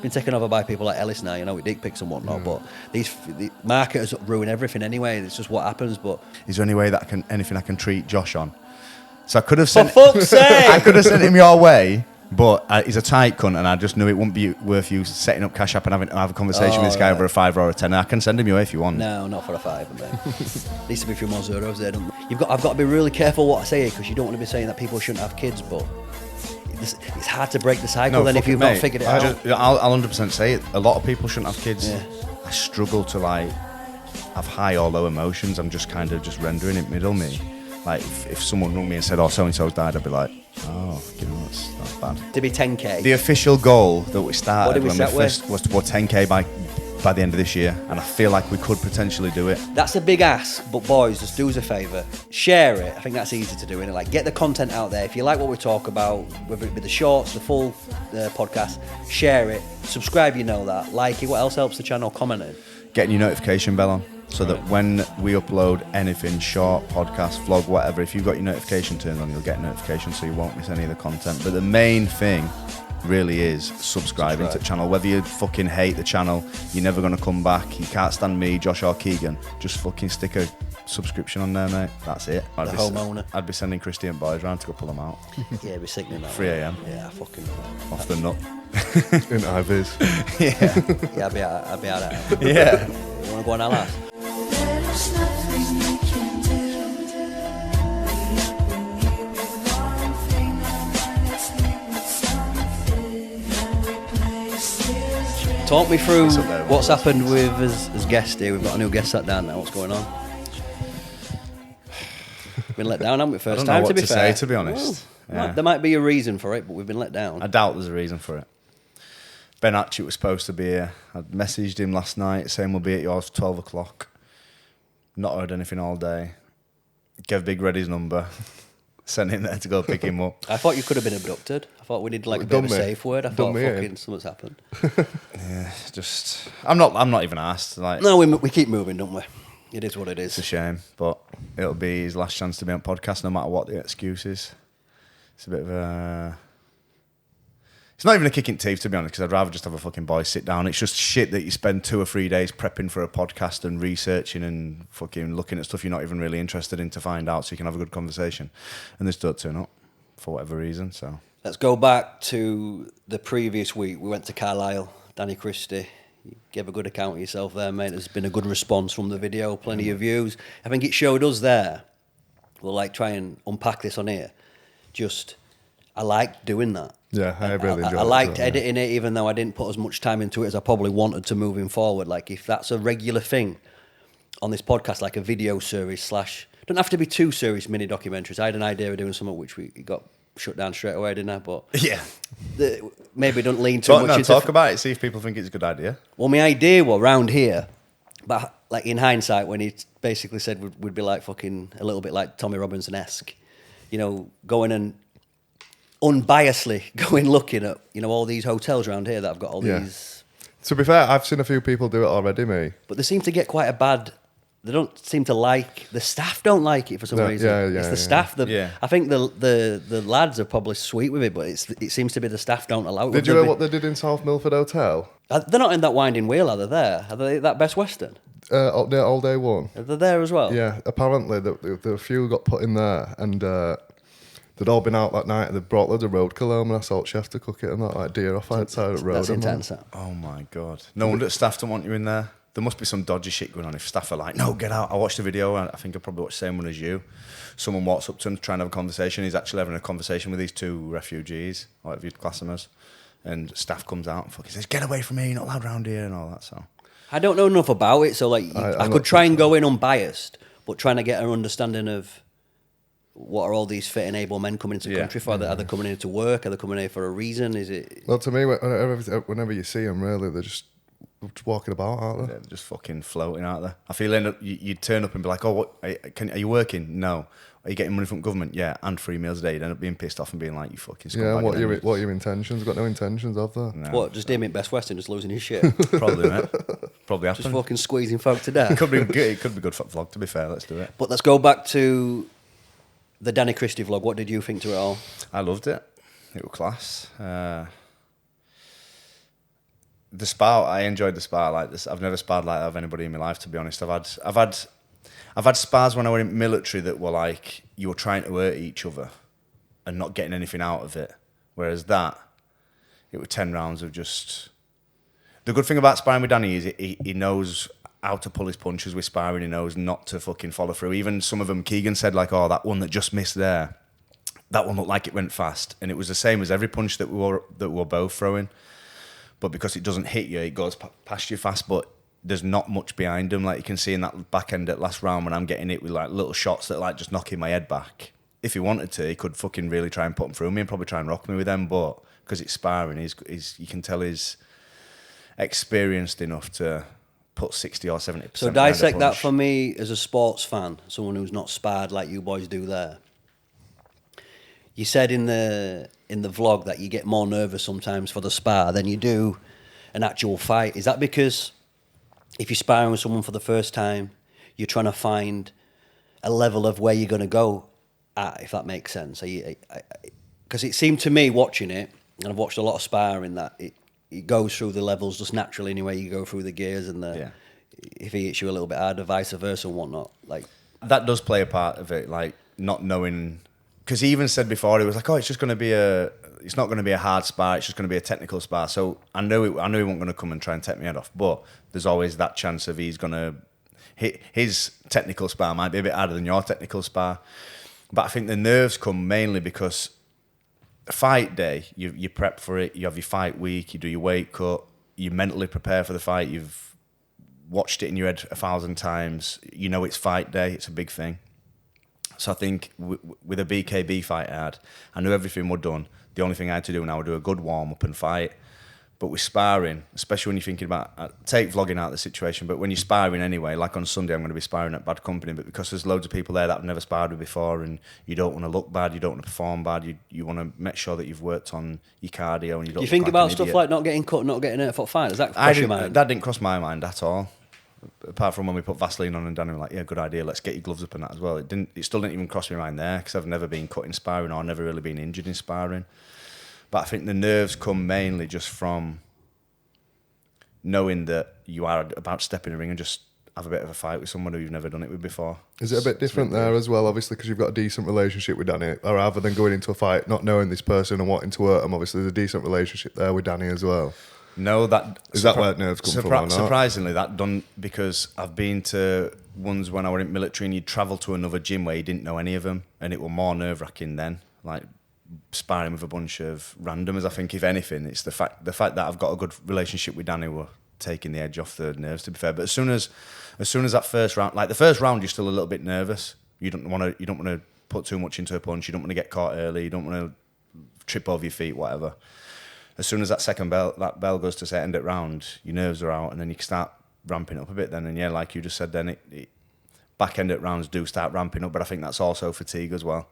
been taken over by people like Ellis now, you know, with dick pics and whatnot. But the marketers ruin everything anyway. It's just what happens. But is there any way that anything I can treat Josh on? So I could have sent. For fuck's sake! I could have sent him your way. But he's a tight cunt, and I just knew it wouldn't be worth you setting up Cash App and having to have a conversation with this guy over a $5 or a $10. I can send him your way if you want. No, not for a $5, mate. Needs to be a few more zeros there, doesn't it? I've got to be really careful what I say here, because you don't want to be saying that people shouldn't have kids, but it's hard to break the cycle then if you've not figured it out. I'll 100% say it. A lot of people shouldn't have kids. Yeah. I struggle to have high or low emotions. I'm just kind of just rendering it middle me. Like if someone rung me and said, "Oh, so and so's died," I'd be like, "Oh, you know, that's bad." To be 10k. The official goal that we started when we first was to go 10k by the end of this year, and I feel like we could potentially do it. That's a big ask, but boys, just do us a favour, share it. I think that's easy to do, innit? Like, get the content out there. If you like what we talk about, whether it be the shorts, the full podcast, share it. Subscribe, you know that. Like it. What else helps the channel? Commenting. Getting your notification bell on. So that when we upload anything, short, podcast, vlog, whatever, if you've got your notification turned on, you'll get notifications so you won't miss any of the content. But the main thing really is subscribing to the channel. Whether you fucking hate the channel, you're never going to come back, you can't stand me, Josh or Keegan, just fucking stick a subscription on there, mate. That's it. The homeowner. I'd be sending Christian boys round to go pull them out. Yeah, it'd be sickening that. 3 a.m. Yeah, fucking off the nut. In Ivies. Yeah. Yeah, I'd be out of it. Yeah. You want to go on our last? Talk me through what's happened with us as guests here. We've got a new guest sat down now. What's going on? Been let down, haven't we? First time, to be fair. Say, to be honest. Yeah. There might be a reason for it, but we've been let down. I doubt there's a reason for it. Ben Hatchett was supposed to be here. I messaged him last night saying we'll be at yours for 12 o'clock. Not heard anything all day. Gave Big Red his number. Sent him there to go pick him up. I thought you could have been abducted. I thought we needed like a bit of a safe word. I thought fucking something's happened. Yeah, just I'm not even asked. Like, no, we keep moving, don't we? It is what it is. It's a shame, but it'll be his last chance to be on podcast, no matter what the excuse is. It's a bit of a... It's not even a kick in teeth, to be honest, because I'd rather just have a fucking boy sit down. It's just shit that you spend 2 or 3 days prepping for a podcast and researching and fucking looking at stuff you're not even really interested in to find out so you can have a good conversation. And this don't turn up for whatever reason, so... Let's go back to the previous week. We went to Carlisle, Danny Christie. You gave a good account of yourself there, mate. There's been a good response from the video, plenty of views. I think it showed us there. We'll like try and unpack this on here. Just, I liked doing that. Yeah, I really enjoyed it. I liked editing it, even though I didn't put as much time into it as I probably wanted to moving forward. Like, if that's a regular thing on this podcast, like a video series / don't have to be 2 serious mini documentaries. I had an idea of doing something which we got shut down straight away, didn't I? But yeah, maybe don't lean too much into... Talk about it, see if people think it's a good idea. Well, my idea was around here, but like in hindsight, when he basically said we'd be like fucking a little bit like Tommy Robinson-esque, you know, going and unbiasedly going looking at, you know, all these hotels around here that have got all these... To be fair, I've seen a few people do it already, me. But they seem to get quite a bad... They don't seem to like... The staff don't like it for some reason. It's the staff that... I think the lads are probably sweet with it, but it seems to be the staff don't allow it. Did you know what they did in South Milford Hotel? They're not in that winding wheel, are they there? Are they that Best Western? All Day One. Are they there as well? Yeah, apparently the few got put in there and... they'd all been out that night and they brought loads of roadkill home and a salt chef to cook it and that, like deer off outside the road. That's intense. Oh my God. No wonder staff don't want you in there. There must be some dodgy shit going on if staff are like, no, get out. I watched the video and I think I probably watched the same one as you. Someone walks up to him trying to have a conversation. He's actually having a conversation with these 2 refugees, or whatever you'd class them as. And staff comes out and fucking says, get away from me, you're not allowed around here and all that. So I don't know enough about it, so like I could try and go in unbiased, but trying to get an understanding of what are all these fit and able men coming into the country for? Are they coming in to work? Are they coming here for a reason? Is it? Well, to me, whenever you see them, really, they're just walking about, aren't they? They're just fucking floating out there. I feel you'd turn up and be like, oh, what? Are you working? No. Are you getting money from government? Yeah, and 3 meals a day. You'd end up being pissed off and being like, you fucking scumbag. Yeah, what are your intentions? Got no intentions of that. No. What, just him at Best Western just losing his shit? Probably, mate. Probably happened. Just fucking squeezing folk to death. It could be good for vlog, to be fair. Let's do it. But let's go back to the Danny Christie vlog. What did you think to it all? I loved it. It was class. The spar, I enjoyed the spar like this. I've never sparred like that with anybody in my life, to be honest. I've had spars when I were in military that were like you were trying to hurt each other and not getting anything out of it. Whereas that, it was 10 rounds of just. The good thing about sparring with Danny is he knows how to pull his punches with sparring. He knows not to fucking follow through. Even some of them, Keegan said like, "Oh, that one that just missed there, that one looked like it went fast," and it was the same as every punch that we were both throwing. But because it doesn't hit you, it goes past you fast. But there's not much behind him. Like you can see in that back end at last round when I'm getting it with like little shots that like just knocking my head back. If he wanted to, he could fucking really try and put them through me and probably try and rock me with them. But because it's sparring, you can tell he's experienced enough to put 60 or 70%. So dissect that for me as a sports fan, someone who's not sparred like you boys do there. You said in the vlog that you get more nervous sometimes for the spar than you do an actual fight. Is that because if you're sparring with someone for the first time, you're trying to find a level of where you're going to go at, if that makes sense? Because it seemed to me watching it, and I've watched a lot of sparring, that it goes through the levels just naturally anyway. You go through the gears and if he hits you a little bit harder, vice versa and whatnot. Like that does play a part of it, like not knowing. Because he even said before, he was like, "Oh, it's not going to be a hard spar. It's just going to be a technical spar." So I knew he wasn't going to come and try and take me head off. But there's always that chance of he's going to hit his technical spar might be a bit harder than your technical spar. But I think the nerves come mainly because fight day, you prep for it. You have your fight week. You do your weight cut. You mentally prepare for the fight. You've watched it in your head 1,000 times. You know it's fight day. It's a big thing. So I think with a BKB fight I knew everything was done. The only thing I had to do now was do a good warm-up and fight. But with sparring, especially when you're thinking about, take vlogging out of the situation, but when you're sparring anyway, like on Sunday I'm going to be sparring at Bad Company, but because there's loads of people there that I've never sparred with before and you don't want to look bad, you don't want to perform bad, you want to make sure that you've worked on your cardio and you don't. Do you think about stuff like not getting cut, not getting hurt for fight? Does that cross your mind? That didn't cross my mind at all. Apart from when we put Vaseline on and Danny were like, "Yeah, good idea, let's get your gloves up and that as well." It still didn't even cross my mind there because I've never been cut in sparring or never really been injured in sparring. But I think the nerves come mainly just from knowing that you are about to step in the ring and just have a bit of a fight with someone who you've never done it with before. Is it a bit different there as well, obviously, because you've got a decent relationship with Danny, or rather than going into a fight not knowing this person and wanting to hurt them, obviously there's a decent relationship there with Danny as well? No, is that where nerves come from or not? Surprisingly, that done because I've been to ones when I was in military and you'd travel to another gym where you didn't know any of them and it was more nerve-wracking then, like sparring with a bunch of randomers. I think if anything, it's the fact that I've got a good relationship with Danny were taking the edge off the nerves, to be fair. But as soon as that first round, like the first round, you're still a little bit nervous. You don't want to put too much into a punch. You don't want to get caught early. You don't want to trip over your feet, whatever. As soon as that bell goes to say end it round, your nerves are out, and then you can start ramping up a bit. Then, and yeah, like you just said, then it back end it rounds do start ramping up. But I think that's also fatigue as well,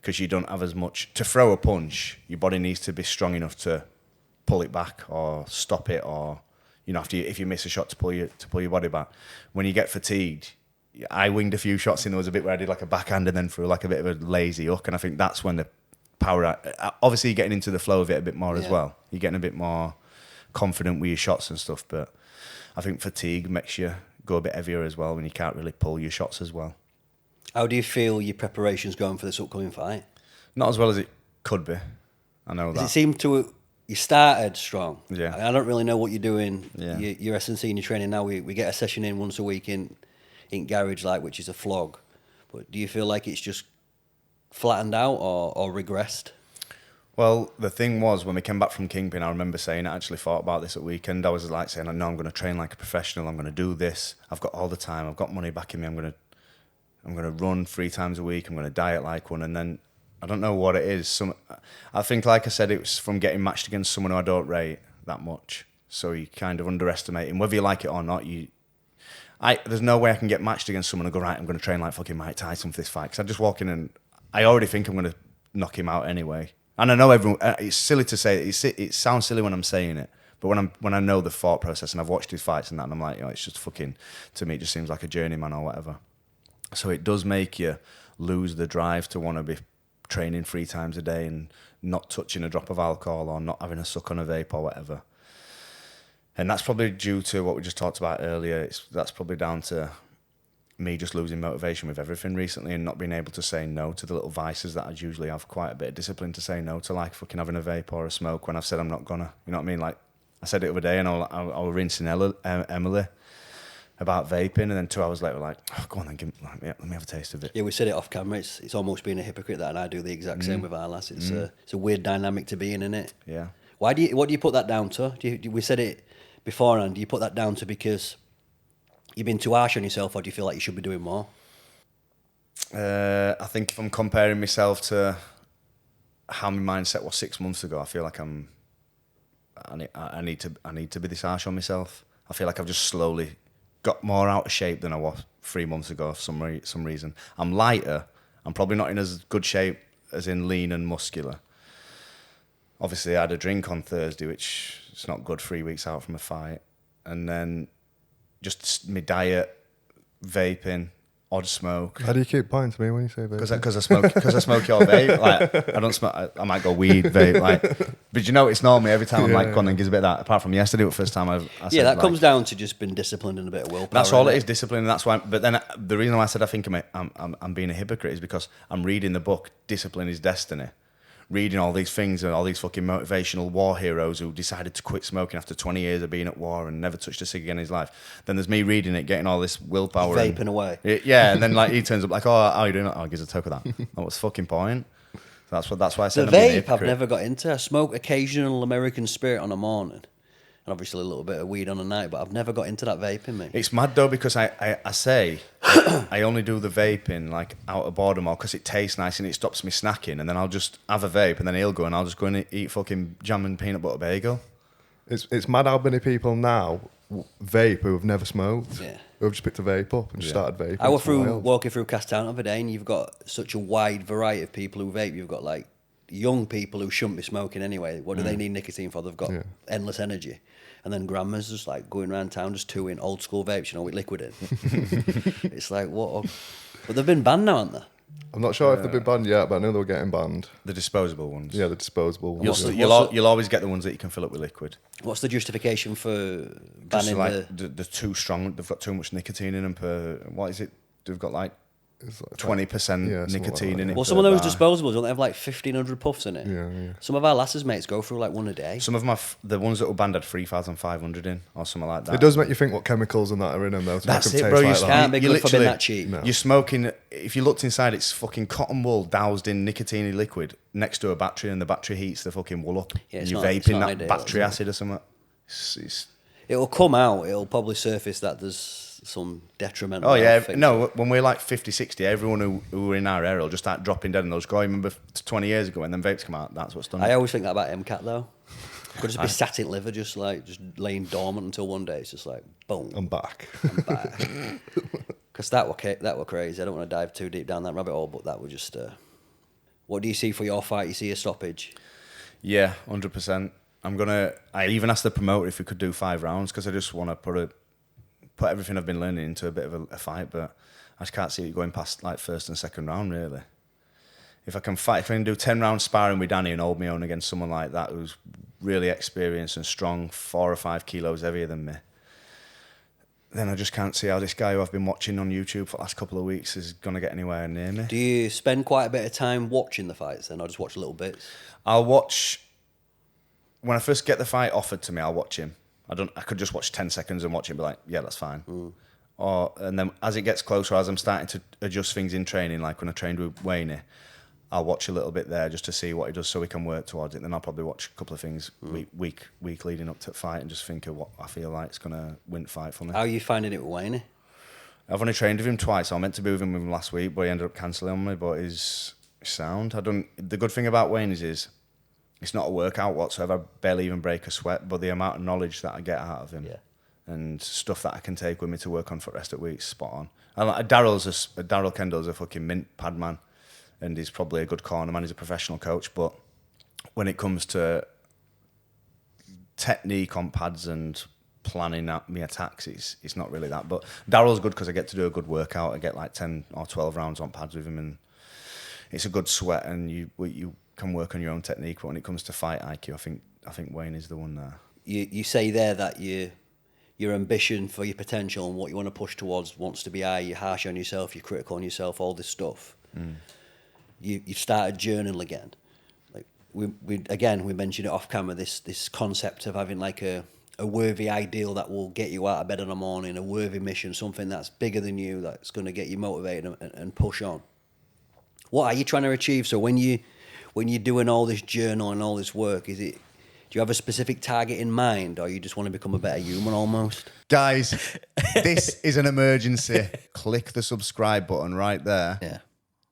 because you don't have as much to throw a punch. Your body needs to be strong enough to pull it back or stop it, or if you miss a shot to pull your body back. When you get fatigued, I winged a few shots in. There was a bit where I did like a backhand and then threw like a bit of a lazy hook, and I think that's when the power. Obviously, you're getting into the flow of it a bit more as well. You're getting a bit more confident with your shots and stuff. But I think fatigue makes you go a bit heavier as well when you can't really pull your shots as well. How do you feel your preparation's going for this upcoming fight? Not as well as it could be. I know that. Does it seem to? You started strong. Yeah. I don't really know what you're doing. Yeah. Your S&C and your training now. We get a session in once a week in garage, which is a flog. But do you feel like it's just flattened out or regressed? Well, the thing was, when we came back from Kingpin, I remember saying, I actually thought about this at weekend. I was like saying, no, I'm going to train like a professional. I'm going to do this. I've got all the time. I've got money back in me. I'm going to run 3 times a week. I'm going to diet like one. And then I don't know what it is. I think, like I said, it was from getting matched against someone who I don't rate that much. So you kind of underestimate him, whether you like it or not. There's no way I can get matched against someone and go, right, I'm going to train like fucking Mike Tyson for this fight. Because I just walk in and I already think I'm going to knock him out anyway. And I know everyone. It's silly to say it sounds silly when I'm saying it, but when I know the thought process and I've watched his fights and that, and I'm like, it's just fucking. To me, it just seems like a journeyman or whatever. So it does make you lose the drive to want to be training 3 times a day and not touching a drop of alcohol or not having a suck on a vape or whatever. And that's probably due to what we just talked about earlier. That's probably down to me just losing motivation with everything recently and not being able to say no to the little vices that I'd usually have quite a bit of discipline to say no to, like fucking having a vape or a smoke when I've said I'm not gonna. You know what I mean? Like, I said it the other day and I was rinsing Emily about vaping, and then 2 hours later, like, oh, go on then, let me have a taste of it. Yeah, we said it off camera. It's almost being a hypocrite that, and I do the exact same with our lass. It's a weird dynamic to be in, isn't it? Yeah. What do you put that down to? We said it beforehand. Do you put that down to because you've been too harsh on yourself, or do you feel like you should be doing more? I think if I'm comparing myself to how my mindset was 6 months ago, I feel like I need to be this harsh on myself. I feel like I've just slowly got more out of shape than I was 3 months ago for some reason. I'm lighter. I'm probably not in as good shape as in lean and muscular. Obviously, I had a drink on Thursday, which is not good 3 weeks out from a fight. And then just my diet, vaping, odd smoke. How do you keep pointing to me when you say vape? Because I smoke your vape. Like, I don't smoke. I might go weed vape. Like, but you know, it's normal every time I'm like, go on and gives a bit of that. Apart from yesterday, the first time I said, that comes down to just being disciplined and a bit of willpower. That's all it is, discipline, and that's why. But then the reason why I said I think I'm being a hypocrite is because I'm reading the book Discipline is Destiny. Reading all these things and all these fucking motivational war heroes who decided to quit smoking after 20 years of being at war and never touched a cig again in his life. Then there's me reading it, getting all this willpower. Vaping away. Yeah, and then like he turns up like, oh, how are you doing? Oh, gives a toke of that. What's the fucking point? That's why I said The I'm being a vape I've hypocrite. never got into. I smoke occasional American Spirit on a morning. And obviously a little bit of weed on a night, but I've never got into that vaping, mate. It's mad though because I say I only do the vaping like out of boredom or because it tastes nice and it stops me snacking, and then I'll just have a vape and then he'll go and I'll just go and eat fucking jam and peanut butter bagel. It's mad how many people now vape who have never smoked. Yeah. Who have just picked a vape up and just started vaping. I was It's wild. walking through Castown the other day, and you've got such a wide variety of people who vape. You've got like young people who shouldn't be smoking anyway. What do they need nicotine for? They've got endless energy. And then grandmas just like going around town just chewing old school vapes, you know, with liquid in. It's like, what? But they've been banned now, aren't they? I'm not sure if they've been banned yet, but I know they were getting banned. The disposable ones. Yeah, the disposable ones. You'll always get the ones that you can fill up with liquid. What's the justification for Just banning like they're too strong. They've got too much nicotine in them per. What is it? They've got like It's like 20% nicotine in it. Well, per some of those bar. disposables don't they have like 1,500 puffs in it. Yeah. Some of our lasses mates go through like one a day. Some of the ones that were banned had 3,500 in or something like that. It does make you think what chemicals and that are in them, though. To That's make them it, taste bro. You like that. Can't be You good for being literally- that cheap. No. You're smoking. If you looked inside, it's fucking cotton wool doused in nicotine liquid next to a battery, and the battery heats the fucking wool up. Yeah, and it's you're not- it's vaping not that ideal, battery is it? acid or something. It's It'll come out. It'll probably surface that there's some detrimental. Oh yeah, things. no. When we're like 50, 60, everyone who were in our area will just start dropping dead, and they'll just go. I remember 20 years ago when them vapes come out. That's what's done. I always think that about MCAT though. Could just be sat in liver, just laying dormant until one day it's just like boom, I'm back. I'm back. Because that were crazy. I don't want to dive too deep down that rabbit hole, but that was just. What do you see for your fight? You see a stoppage? Yeah, 100%. I even asked the promoter if we could do 5 rounds because I just want to put everything I've been learning into a bit of a fight, but I just can't see it going past like first and second round really. If I can do 10 rounds sparring with Danny and hold my own against someone like that who's really experienced and strong, 4 or 5 kilos heavier than me, then I just can't see how this guy who I've been watching on YouTube for the last couple of weeks is going to get anywhere near me. Do you spend quite a bit of time watching the fights then, or just watch little bits? I'll watch when I first get the fight offered to me. I'll watch him. I could just watch 10 seconds and watch it and be like, yeah, that's fine. And then as it gets closer, as I'm starting to adjust things in training, like when I trained with Wayne, I'll watch a little bit there just to see what he does so we can work towards it. Then I'll probably watch a couple of things week leading up to the fight and just think of what I feel like is going to win the fight for me. How are you finding it with Wayne? I've only trained with him twice. I meant to be with him last week, but he ended up cancelling on me. But he's sound. The good thing about Wayne is it's not a workout whatsoever. I barely even break a sweat, but the amount of knowledge that I get out of him and stuff that I can take with me to work on for the rest of the week is spot on. And like, Daryl Kendall's a fucking mint pad man, and he's probably a good corner man. He's a professional coach, but when it comes to technique on pads and planning out my attacks, it's not really that. But Daryl's good because I get to do a good workout. I get like 10 or 12 rounds on pads with him, and it's a good sweat, and you can work on your own technique. But when it comes to fight IQ, I think Wayne is the one there. you say there that your ambition for your potential and what you want to push towards wants to be high. You're harsh on yourself. You're critical on yourself. All this stuff. You've started journal again. Like we mentioned it off camera. This concept of having like a worthy ideal that will get you out of bed in the morning, a worthy mission, something that's bigger than you, that's going to get you motivated and push on. What are you trying to achieve? So when you're doing all this journal and all this work, do you have a specific target in mind, or you just want to become a better human almost? Guys, this is an emergency. Click the subscribe button right there. Yeah.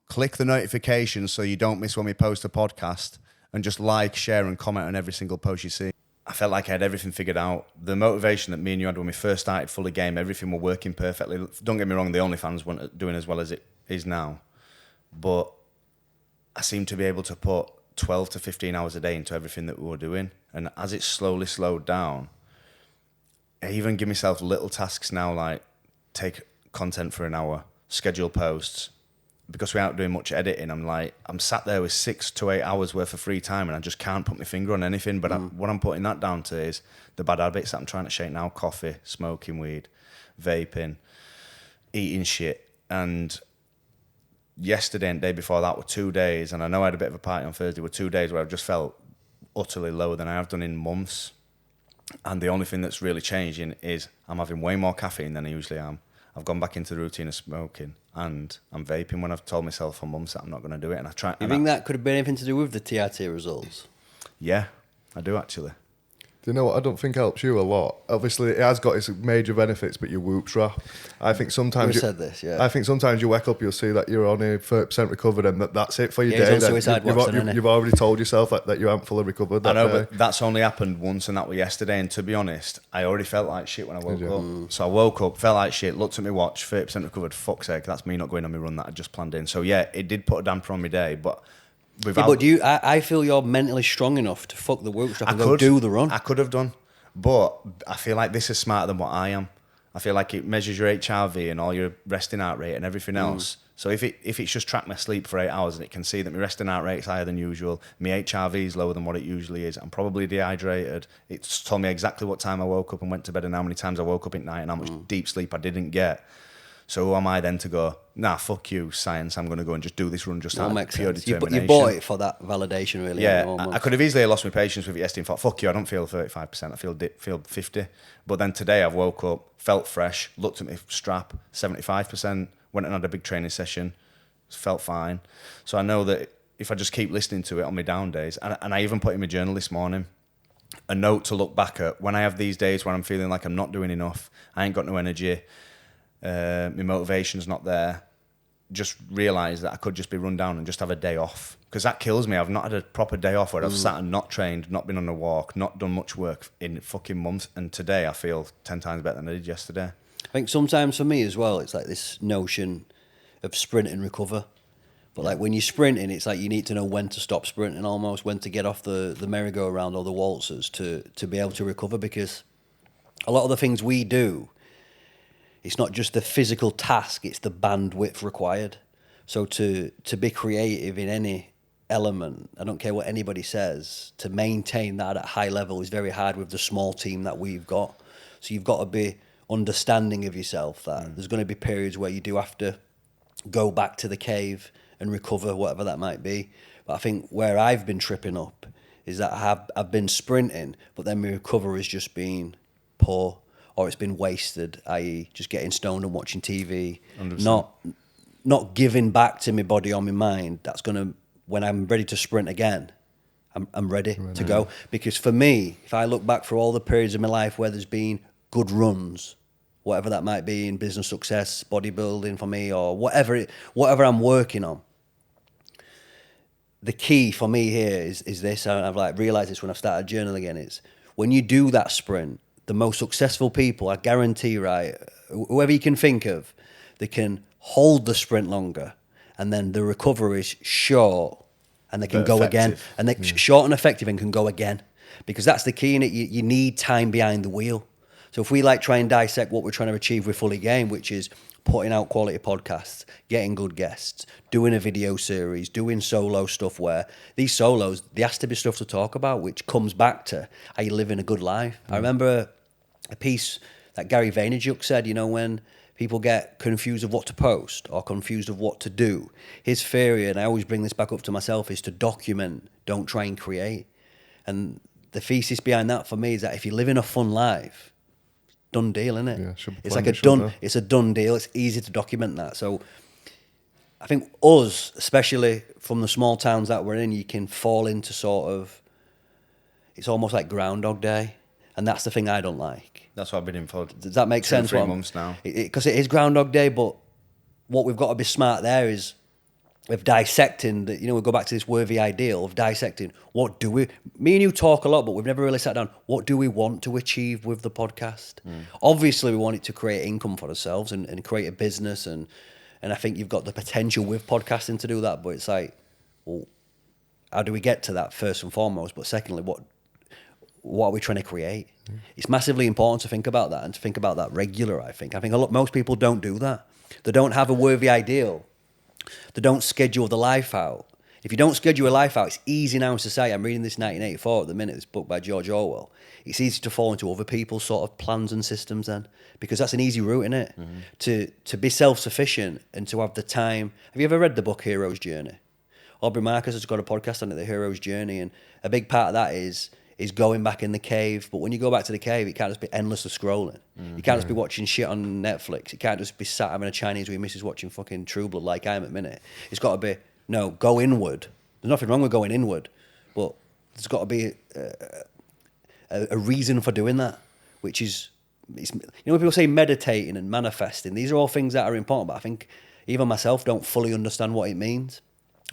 Click the notifications so you don't miss when we post a podcast, and just like, share and comment on every single post you see. I felt like I had everything figured out. The motivation that me and you had when we first started FullyGame, everything were working perfectly. Don't get me wrong, the OnlyFans weren't doing as well as it is now. But I seem to be able to put 12 to 15 hours a day into everything that we were doing. And as it slowly slowed down, I even give myself little tasks now, like take content for an hour, schedule posts. Because we aren't doing much editing, I'm sat there with 6 to 8 hours worth of free time and I just can't put my finger on anything. But what I'm putting that down to is the bad habits that I'm trying to shake now: coffee, smoking weed, vaping, eating shit. And yesterday and the day before that were 2 days, and I know I had a bit of a party on Thursday, were 2 days where I've just felt utterly lower than I have done in months. And the only thing that's really changing is I'm having way more caffeine than I usually am. I've gone back into the routine of smoking, and I'm vaping when I've told myself for months that I'm not going to do it. And I try. You think that could have been anything to do with the TRT results? Yeah, I do actually. Do you know what I don't think helps you a lot? Obviously, it has got its major benefits, but your whoops rap. I think sometimes said this, yeah. I think sometimes you wake up, you'll see that you're only 30% recovered, and that's it for your Yeah, day. he's on suicide watch, You've already told yourself that you aren't fully recovered. I know, day. but that's only happened once, and that was yesterday. And to be honest, I already felt like shit when I woke up. So I woke up, felt like shit, looked at my watch, 30% recovered. Fuck's sake, that's me not going on my run that I just planned in. So yeah, it did put a damper on my day, but. But I feel you're mentally strong enough to fuck the workshop and go do the run. I could have done. But I feel like this is smarter than what I am. I feel like it measures your HRV and all your resting heart rate and everything else. So if it's just tracked my sleep for 8 hours and it can see that my resting heart rate is higher than usual, my HRV is lower than what it usually is, I'm probably dehydrated. It's told me exactly what time I woke up and went to bed and how many times I woke up at night and how much deep sleep I didn't get. So who am I then to go, nah, fuck you, science, I'm going to go and just do this run just out of pure determination. You bought it for that validation, really. Yeah, I could have easily lost my patience with it yesterday and thought, fuck you, I don't feel 35%, I feel 50. But then today I've woke up, felt fresh, looked at my strap, 75%, went and had a big training session, felt fine. So I know that if I just keep listening to it on my down days, and I even put in my journal this morning, a note to look back at when I have these days where I'm feeling like I'm not doing enough, I ain't got no energy, my motivation's not there, just realise that I could just be run down and just have a day off. Because that kills me. I've not had a proper day off where I've sat and not trained, not been on a walk, not done much work in fucking months. And today I feel 10 times better than I did yesterday. I think sometimes for me as well, it's like this notion of sprint and recover. But like when you're sprinting, it's like you need to know when to stop sprinting, almost when to get off the merry-go-round or the waltzers to be able to recover. Because a lot of the things we do, it's not just the physical task, it's the bandwidth required. So to be creative in any element, I don't care what anybody says, to maintain that at a high level is very hard with the small team that we've got. So you've got to be understanding of yourself that there's going to be periods where you do have to go back to the cave and recover, whatever that might be. But I think where I've been tripping up is that I've been sprinting, but then my recovery has just been poor. Or it's been wasted, i.e. just getting stoned and watching TV, 100%. not giving back to my body or my mind. That's going to, when I'm ready to sprint again, I'm ready to go. Because for me, if I look back through all the periods of my life where there's been good runs, whatever that might be in business success, bodybuilding for me, or whatever I'm working on, the key for me here is this, and I've like realised this when I've started journaling again, is when you do that sprint, the most successful people, I guarantee, right, whoever you can think of, they can hold the sprint longer, and then the recovery is short, and they can go again, and they're short and effective and can go again, because that's the key in it. You need time behind the wheel. So if we like try and dissect what we're trying to achieve with FullyGame, which is putting out quality podcasts, getting good guests, doing a video series, doing solo stuff where these solos, there has to be stuff to talk about, which comes back to are you living a good life? I remember a piece that Gary Vaynerchuk said, you know, when people get confused of what to post or confused of what to do, his theory, and I always bring this back up to myself, is to document, don't try and create. And the thesis behind that for me is that if you're living a fun life, done deal, isn't it? Yeah, should be it's planned, like shouldn't there? it's a done deal. It's easy to document that. So I think us, especially from the small towns that we're in, you can fall into sort of, it's almost like Groundhog Day. And that's the thing I don't like. That's what I've been in for. Does that make sense? 3 months now. Because it is Groundhog Day, but what we've got to be smart there is of dissecting, you know, we go back to this worthy ideal of dissecting, what do we, me and you talk a lot, but we've never really sat down, what do we want to achieve with the podcast? Obviously, we want it to create income for ourselves and create a business, and I think you've got the potential with podcasting to do that, but it's like, well, how do we get to that first and foremost? But secondly, what are we trying to create? It's massively important to think about that and to think about that regular, I think. Most people don't do that. They don't have a worthy ideal. They don't schedule the life out. If you don't schedule a life out, it's easy now in society. I'm reading this 1984 at the minute, this book by George Orwell. It's easy to fall into other people's sort of plans and systems then, because that's an easy route, isn't it? To be self-sufficient and to have the time. Have you ever read the book Hero's Journey? Aubrey Marcus has got a podcast on it, The Hero's Journey, and a big part of that is going back in the cave. But when you go back to the cave, it can't just be endlessly scrolling. You can't just be watching shit on Netflix. You can't just be sat having a Chinese with your missus watching fucking True Blood like I am at the minute. It's got to be, no, go inward. There's nothing wrong with going inward, but there's got to be a reason for doing that, which is, you know, when people say meditating and manifesting, these are all things that are important, but I think even myself don't fully understand what it means.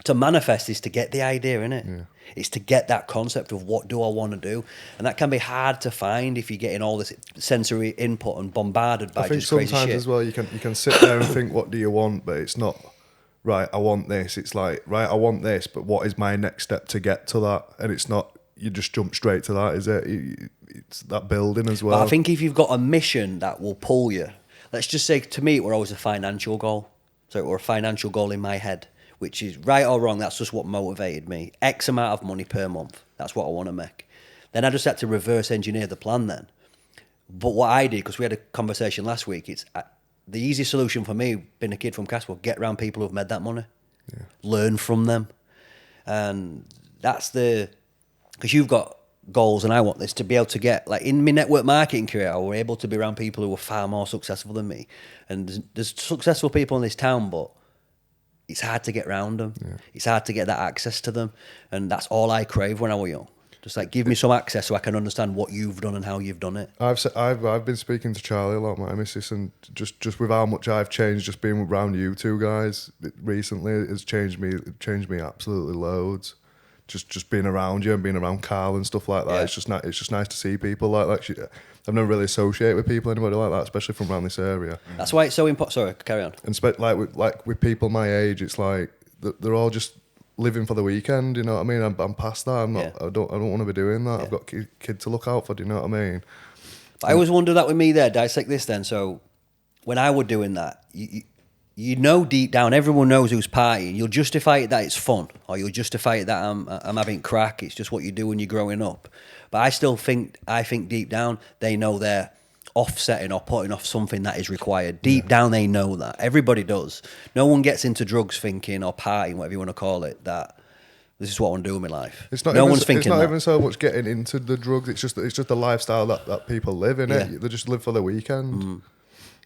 To manifest is to get the idea, innit? Yeah. It's to get that concept of what do I want to do. And that can be hard to find if you're getting all this sensory input and bombarded by just crazy shit. I think sometimes as well you can sit there and think, what do you want? But it's not, right, I want this. It's like, right, I want this, but what is my next step to get to that? And it's not, you just jump straight to that, is it? It's that building as well. But I think if you've got a mission that will pull you, let's just say, to me, it were always a financial goal. So it were a financial goal in my head, which is right or wrong, that's just what motivated me. X amount of money per month, that's what I want to make. Then I just had to reverse engineer the plan then. But what I did, because we had a conversation last week, it's the easy solution for me, being a kid from Castle, get around people who've made that money. Yeah. Learn from them. And that's because you've got goals and I want this, to be able to get, like in my network marketing career, I was able to be around people who were far more successful than me. And there's successful people in this town, but it's hard to get around them. Yeah. It's hard to get that access to them. And that's all I craved when I was young. Just like, give me some access so I can understand what you've done and how you've done it. I've been speaking to Charlie a lot, my missus, and just with how much I've changed, just being around you two guys recently has changed me absolutely loads. Just being around you and being around Carl and stuff like that. Yeah. It's just nice to see people like that. I've never really associated with anybody like that, especially from around this area. That's why it's so important. Sorry, carry on. And with people my age, it's like they're all just living for the weekend. You know what I mean? I'm past that. I'm not. Yeah. I don't want to be doing that. Yeah. I've got kids to look out for. Do you know what I mean? I always wonder that with me. There, dissect this then. So when I was doing that, you know deep down, everyone knows who's partying. You'll justify it that it's fun, or you'll justify it that I'm having crack. It's just what you do when you're growing up. But I think deep down they know they're offsetting or putting off something that is required. Deep down they know that. Everybody does. No one gets into drugs thinking, or partying, whatever you want to call it, that this is what I want to do in my life. It's not even so much getting into the drugs. It's just the lifestyle that people live in. They just live for the weekend. Mm.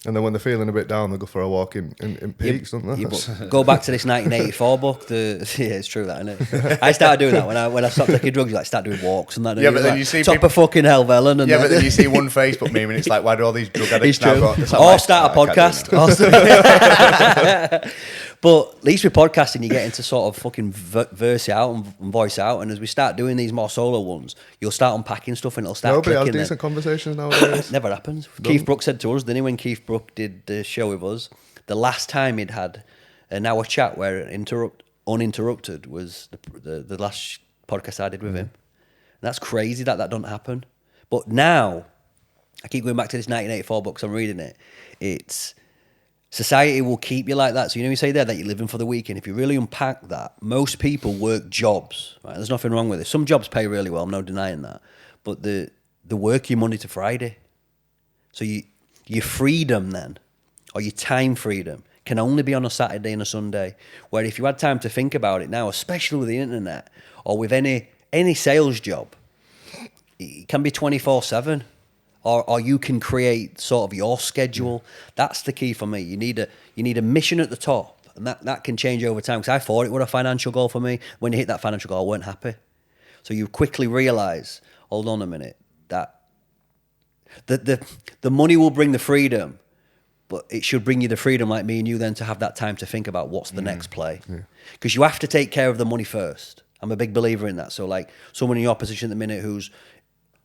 And then when they're feeling a bit down, they go for a walk in Peaks, don't they? Go back to this 1984 book. It's true that, isn't it? I started doing that when I stopped taking drugs. I start doing walks and that. Yeah, but then you see top people, of fucking hell, Velen. And but then you see one Facebook meme and it's like, why do all these drug addicts now go? Or start a podcast. But at least with podcasting, you get into sort of fucking verse out and voice out. And as we start doing these more solo ones, you'll start unpacking stuff and it'll start clicking. Nobody has decent conversations nowadays. Never happens. Keith Brooks said to us, didn't he, when Keith Brooks did the show with us, the last time he'd had an hour chat where uninterrupted was the last podcast I did with him. And that's crazy that doesn't happen. But now, I keep going back to this 1984 book, 'cause I'm reading it. It's Society will keep you like that. So you say there that you're living for the weekend. If you really unpack that, most people work jobs. Right? There's nothing wrong with it. Some jobs pay really well. I'm not denying that. But the work you Monday to Friday. So your freedom then, or your time freedom, can only be on a Saturday and a Sunday. Where if you had time to think about it now, especially with the internet or with any sales job, it can be 24/7. Or you can create sort of your schedule. That's the key for me. You need a mission at the top, and that can change over time. Because I thought it was a financial goal for me. When you hit that financial goal, I weren't happy. So you quickly realise, hold on a minute, that the money will bring the freedom, but it should bring you the freedom, like me and you, then to have that time to think about what's the next play. Because you have to take care of the money first. I'm a big believer in that. So like someone in your position at the minute who's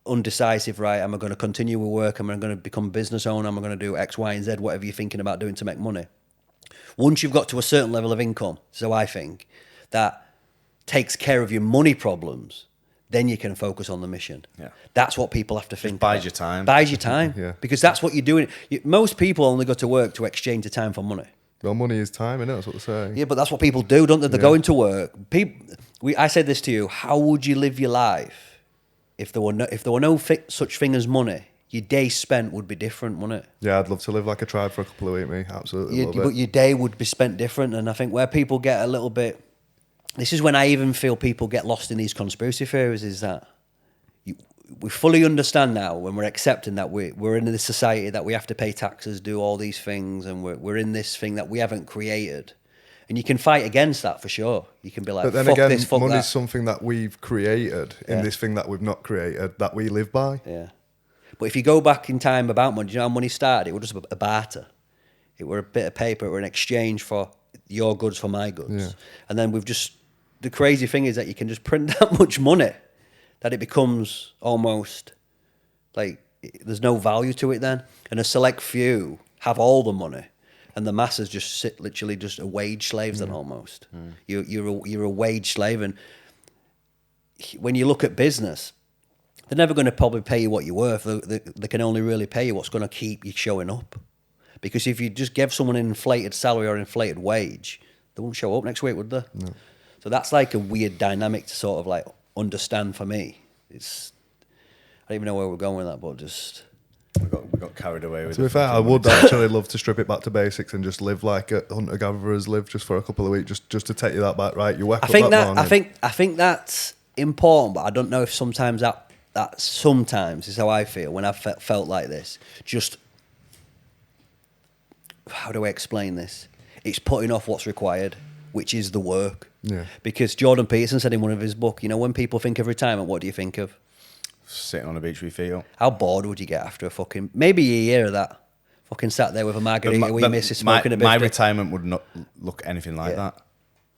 undecisive, right? Am I going to continue with work? Am I going to become a business owner? Am I going to do X, Y, and Z, whatever you're thinking about doing to make money? Once you've got to a certain level of income, so I think, that takes care of your money problems, then you can focus on the mission. Yeah. That's what people have to think buys your time. Buys your time. Yeah. Because that's what you're doing. Most people only go to work to exchange the time for money. Well, money is time, innit? That's what they're saying. Yeah, but that's what people do, don't they? They're going to work. I said this to you. How would you live your life if there were no such thing as money? Your day spent would be different, wouldn't it? Yeah, I'd love to live like a tribe for a couple of weeks, me. Absolutely love it. But your day would be spent different. And I think where people get a little bit... This is when I even feel people get lost in these conspiracy theories, is that we fully understand now, when we're accepting that we're in this society that we have to pay taxes, do all these things, and we're in this thing that we haven't created. And you can fight against that for sure. You can be like, but then fuck again, this, fuck money's that. something that we've created in this thing that we've not created, that we live by. Yeah. But if you go back in time about money, do you know how money started? It was just a barter. It were a bit of paper. It were an exchange for your goods for my goods. Yeah. And then the crazy thing is that you can just print that much money that it becomes almost like there's no value to it then. And a select few have all the money. And the masses just sit literally just a wage slaves then almost. You're a wage slave. And when you look at business, they're never going to probably pay you what you're worth. They can only really pay you what's going to keep you showing up. Because if you just give someone an inflated salary or inflated wage, they won't show up next week, would they? No. So that's like a weird dynamic to sort of like understand for me. I don't even know where we're going with that, but just... We got carried away with it. To be fair, I would actually love to strip it back to basics and just live like hunter-gatherers live, just for a couple of weeks, just to take you that back, right? You wake up that morning. I think that's important, but I don't know if sometimes that sometimes is how I feel when I've felt like this. Just, how do I explain this? It's putting off what's required, which is the work. Yeah. Because Jordan Peterson said in one of his books, when people think of retirement, what do you think of? Sitting on a beach with your feet up. How bored would you get after maybe a year of that? Fucking sat there with a margarita, wee missus smoking a bit. My retirement would not look anything like that.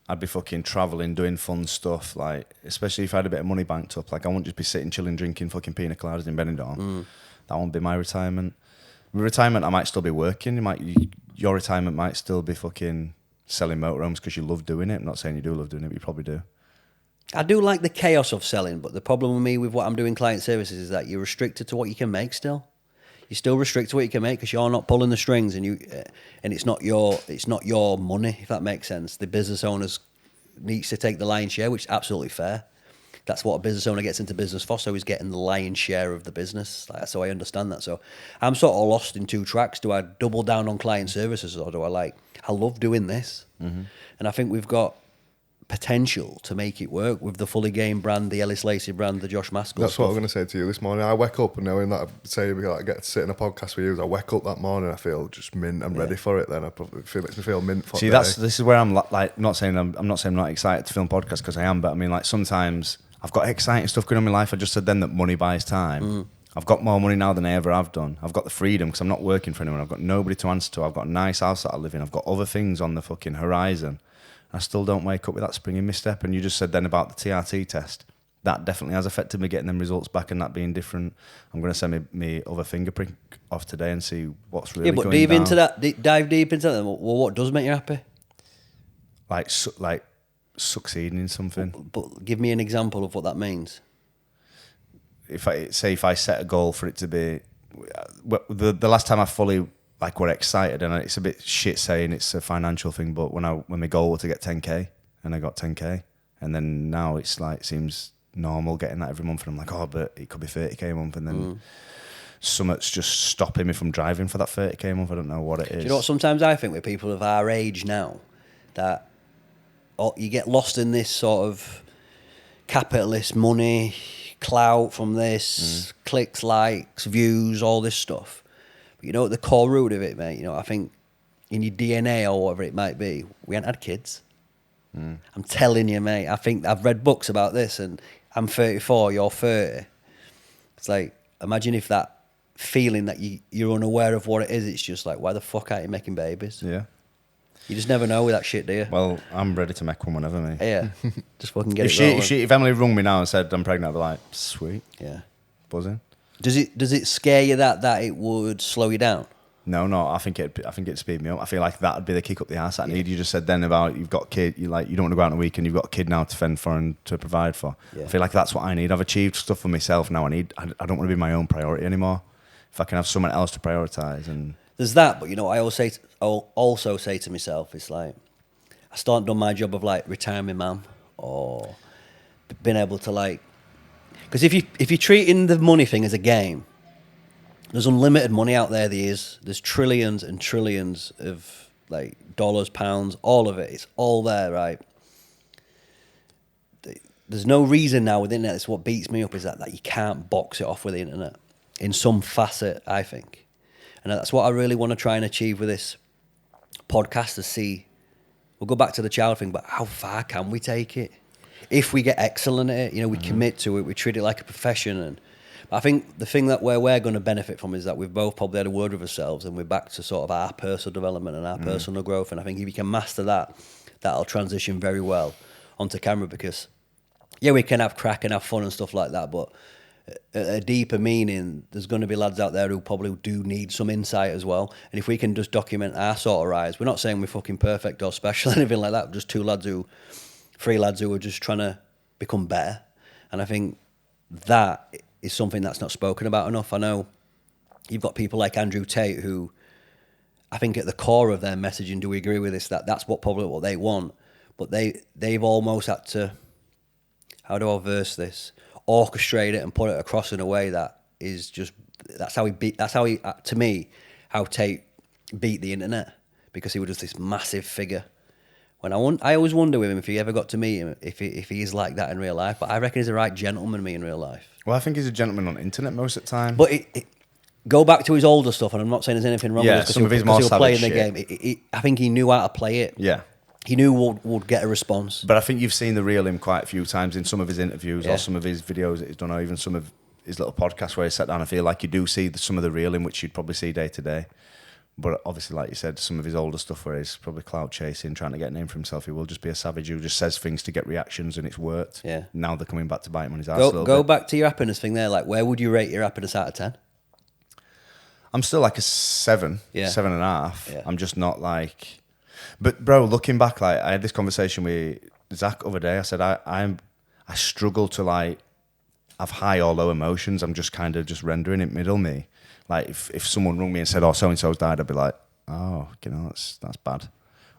I'd be fucking travelling, doing fun stuff, like, especially if I had a bit of money banked up. Like, I wouldn't just be sitting, chilling, drinking fucking pina coladas in Benidorm. That won't be my retirement. My retirement, I might still be working. Your retirement might still be fucking selling motorhomes because you love doing it. I'm not saying you do love doing it, but you probably do. I do like the chaos of selling, but the problem with me with what I'm doing client services is that you're restricted to what you can make still. You're still restricted to what you can make because you're not pulling the strings, and it's not your money, if that makes sense. The business owners needs to take the lion's share, which is absolutely fair. That's what a business owner gets into business for, so he's getting the lion's share of the business. So I understand that. So I'm sort of lost in two tracks. Do I double down on client services, or do I love doing this? Mm-hmm. And I think we've got potential to make it work with the FullyGame brand, the Ellis Lacy brand, the Josh Maskill. That's what I'm going to say to you this morning. I wake up and knowing that I get to sit in a podcast with you. I wake up that morning, I feel just mint. I'm ready for it. Then it makes me feel mint. For See, this is where I'm like not saying I'm not excited to film podcasts because I am, but I mean like sometimes I've got exciting stuff going on in my life. I just said then that money buys time. I've got more money now than I ever have done. I've got the freedom because I'm not working for anyone. I've got nobody to answer to. I've got a nice house that I live in. I've got other things on the fucking horizon. I still don't wake up with that springy misstep. And you just said then about the TRT test. That definitely has affected me getting them results back and that being different. I'm going to send me other fingerprint off today and see what's really going down. Yeah, but dive deep into that. Well, what does make you happy? Like succeeding in something. But give me an example of what that means. If I set a goal for it to be... The last time I fully like we're excited, and it's a bit shit saying it's a financial thing, but when my goal was to get 10k, and I got 10k, and then now it's like it seems normal getting that every month, and I'm like, oh, but it could be 30k a month, and then something's just stopping me from driving for that 30k a month. I don't know what it is. Do you know what sometimes I think with people of our age now, that you get lost in this sort of capitalist money, clout from this, clicks, likes, views, all this stuff. But you know, at the core root of it, mate, you know, I think in your DNA or whatever it might be, we ain't had kids. I'm telling you, mate, I think I've read books about this, and I'm 34, you're 30. It's like, imagine if that feeling that you're unaware of what it is, it's just like, why the fuck aren't you making babies? Yeah. You just never know with that shit, do you? Well, I'm ready to make one whenever, mate. Yeah. Just fucking get If it rolling. if Emily rung me now and said I'm pregnant, I'd be like, sweet. Yeah. Buzzing. Does it scare you that it would slow you down? No, I think it'd speed me up. I feel like that'd be the kick up the ass I need. You just said then about you've got a kid, you don't want to go out on a weekend, you've got a kid now to fend for and to provide for. Yeah. I feel like that's what I need. I've achieved stuff for myself now. I don't want to be my own priority anymore. If I can have someone else to prioritise. And there's that, but you know, I'll also say to myself, it's like, I still haven't done my job of like retiring my mum, or being able to like, because if you're treating the money thing as a game, there's unlimited money out there. There's trillions and trillions of like dollars, pounds, all of it. It's all there, right? There's no reason now with the internet. It's what beats me up is that you can't box it off with the internet in some facet, I think. And that's what I really want to try and achieve with this podcast, to see, we'll go back to the child thing, but how far can we take it? If we get excellent at it, you know, we commit to it, we treat it like a profession. And I think the thing that we're going to benefit from is that we've both probably had a word with ourselves, and we're back to sort of our personal development and our personal growth. And I think if you can master that, that'll transition very well onto camera, because, yeah, we can have crack and have fun and stuff like that, but a deeper meaning, there's going to be lads out there who probably do need some insight as well. And if we can just document our sort of rise, we're not saying we're fucking perfect or special or anything like that, just three lads who are just trying to become better. And I think that is something that's not spoken about enough. I know you've got people like Andrew Tate, who I think at the core of their messaging, do we agree with this, that's probably what they want, but they've almost had to, how do I verse this, orchestrate it and put it across in a way that is just, that's how he to me, how Tate beat the internet, because he was just this massive figure. When I always wonder with him, if he ever got to meet him, if he is like that in real life. But I reckon he's a right gentleman to me in real life. well, I think he's a gentleman on the internet most of the time. But go back to his older stuff, and I'm not saying there's anything wrong with this, some of his more because he was playing savage the game. I think he knew how to play it. Yeah. He knew would get a response. But I think you've seen the real him quite a few times in some of his interviews, Yeah. or some of his videos that he's done, or even some of his little podcasts where he sat down. I feel like you do see some of the real him, which you'd probably see day to day. But obviously, like you said, some of his older stuff where he's probably clout chasing, trying to get a name for himself, he will just be a savage who just says things to get reactions, and it's worked. Yeah. Now they're coming back to bite him on his ass a little Go bit. back to your happiness thing there. Like, where would you rate your happiness out of 10? I'm still like a 7, Yeah. 7.5. Yeah. I'm just not like... But bro, looking back, like I had this conversation with Zach the other day. I said I struggle to like have high or low emotions. I'm just kind of just rendering it middle me. Like if someone rung me and said, "Oh, so and so's died," I'd be like, "Oh, you know, that's bad."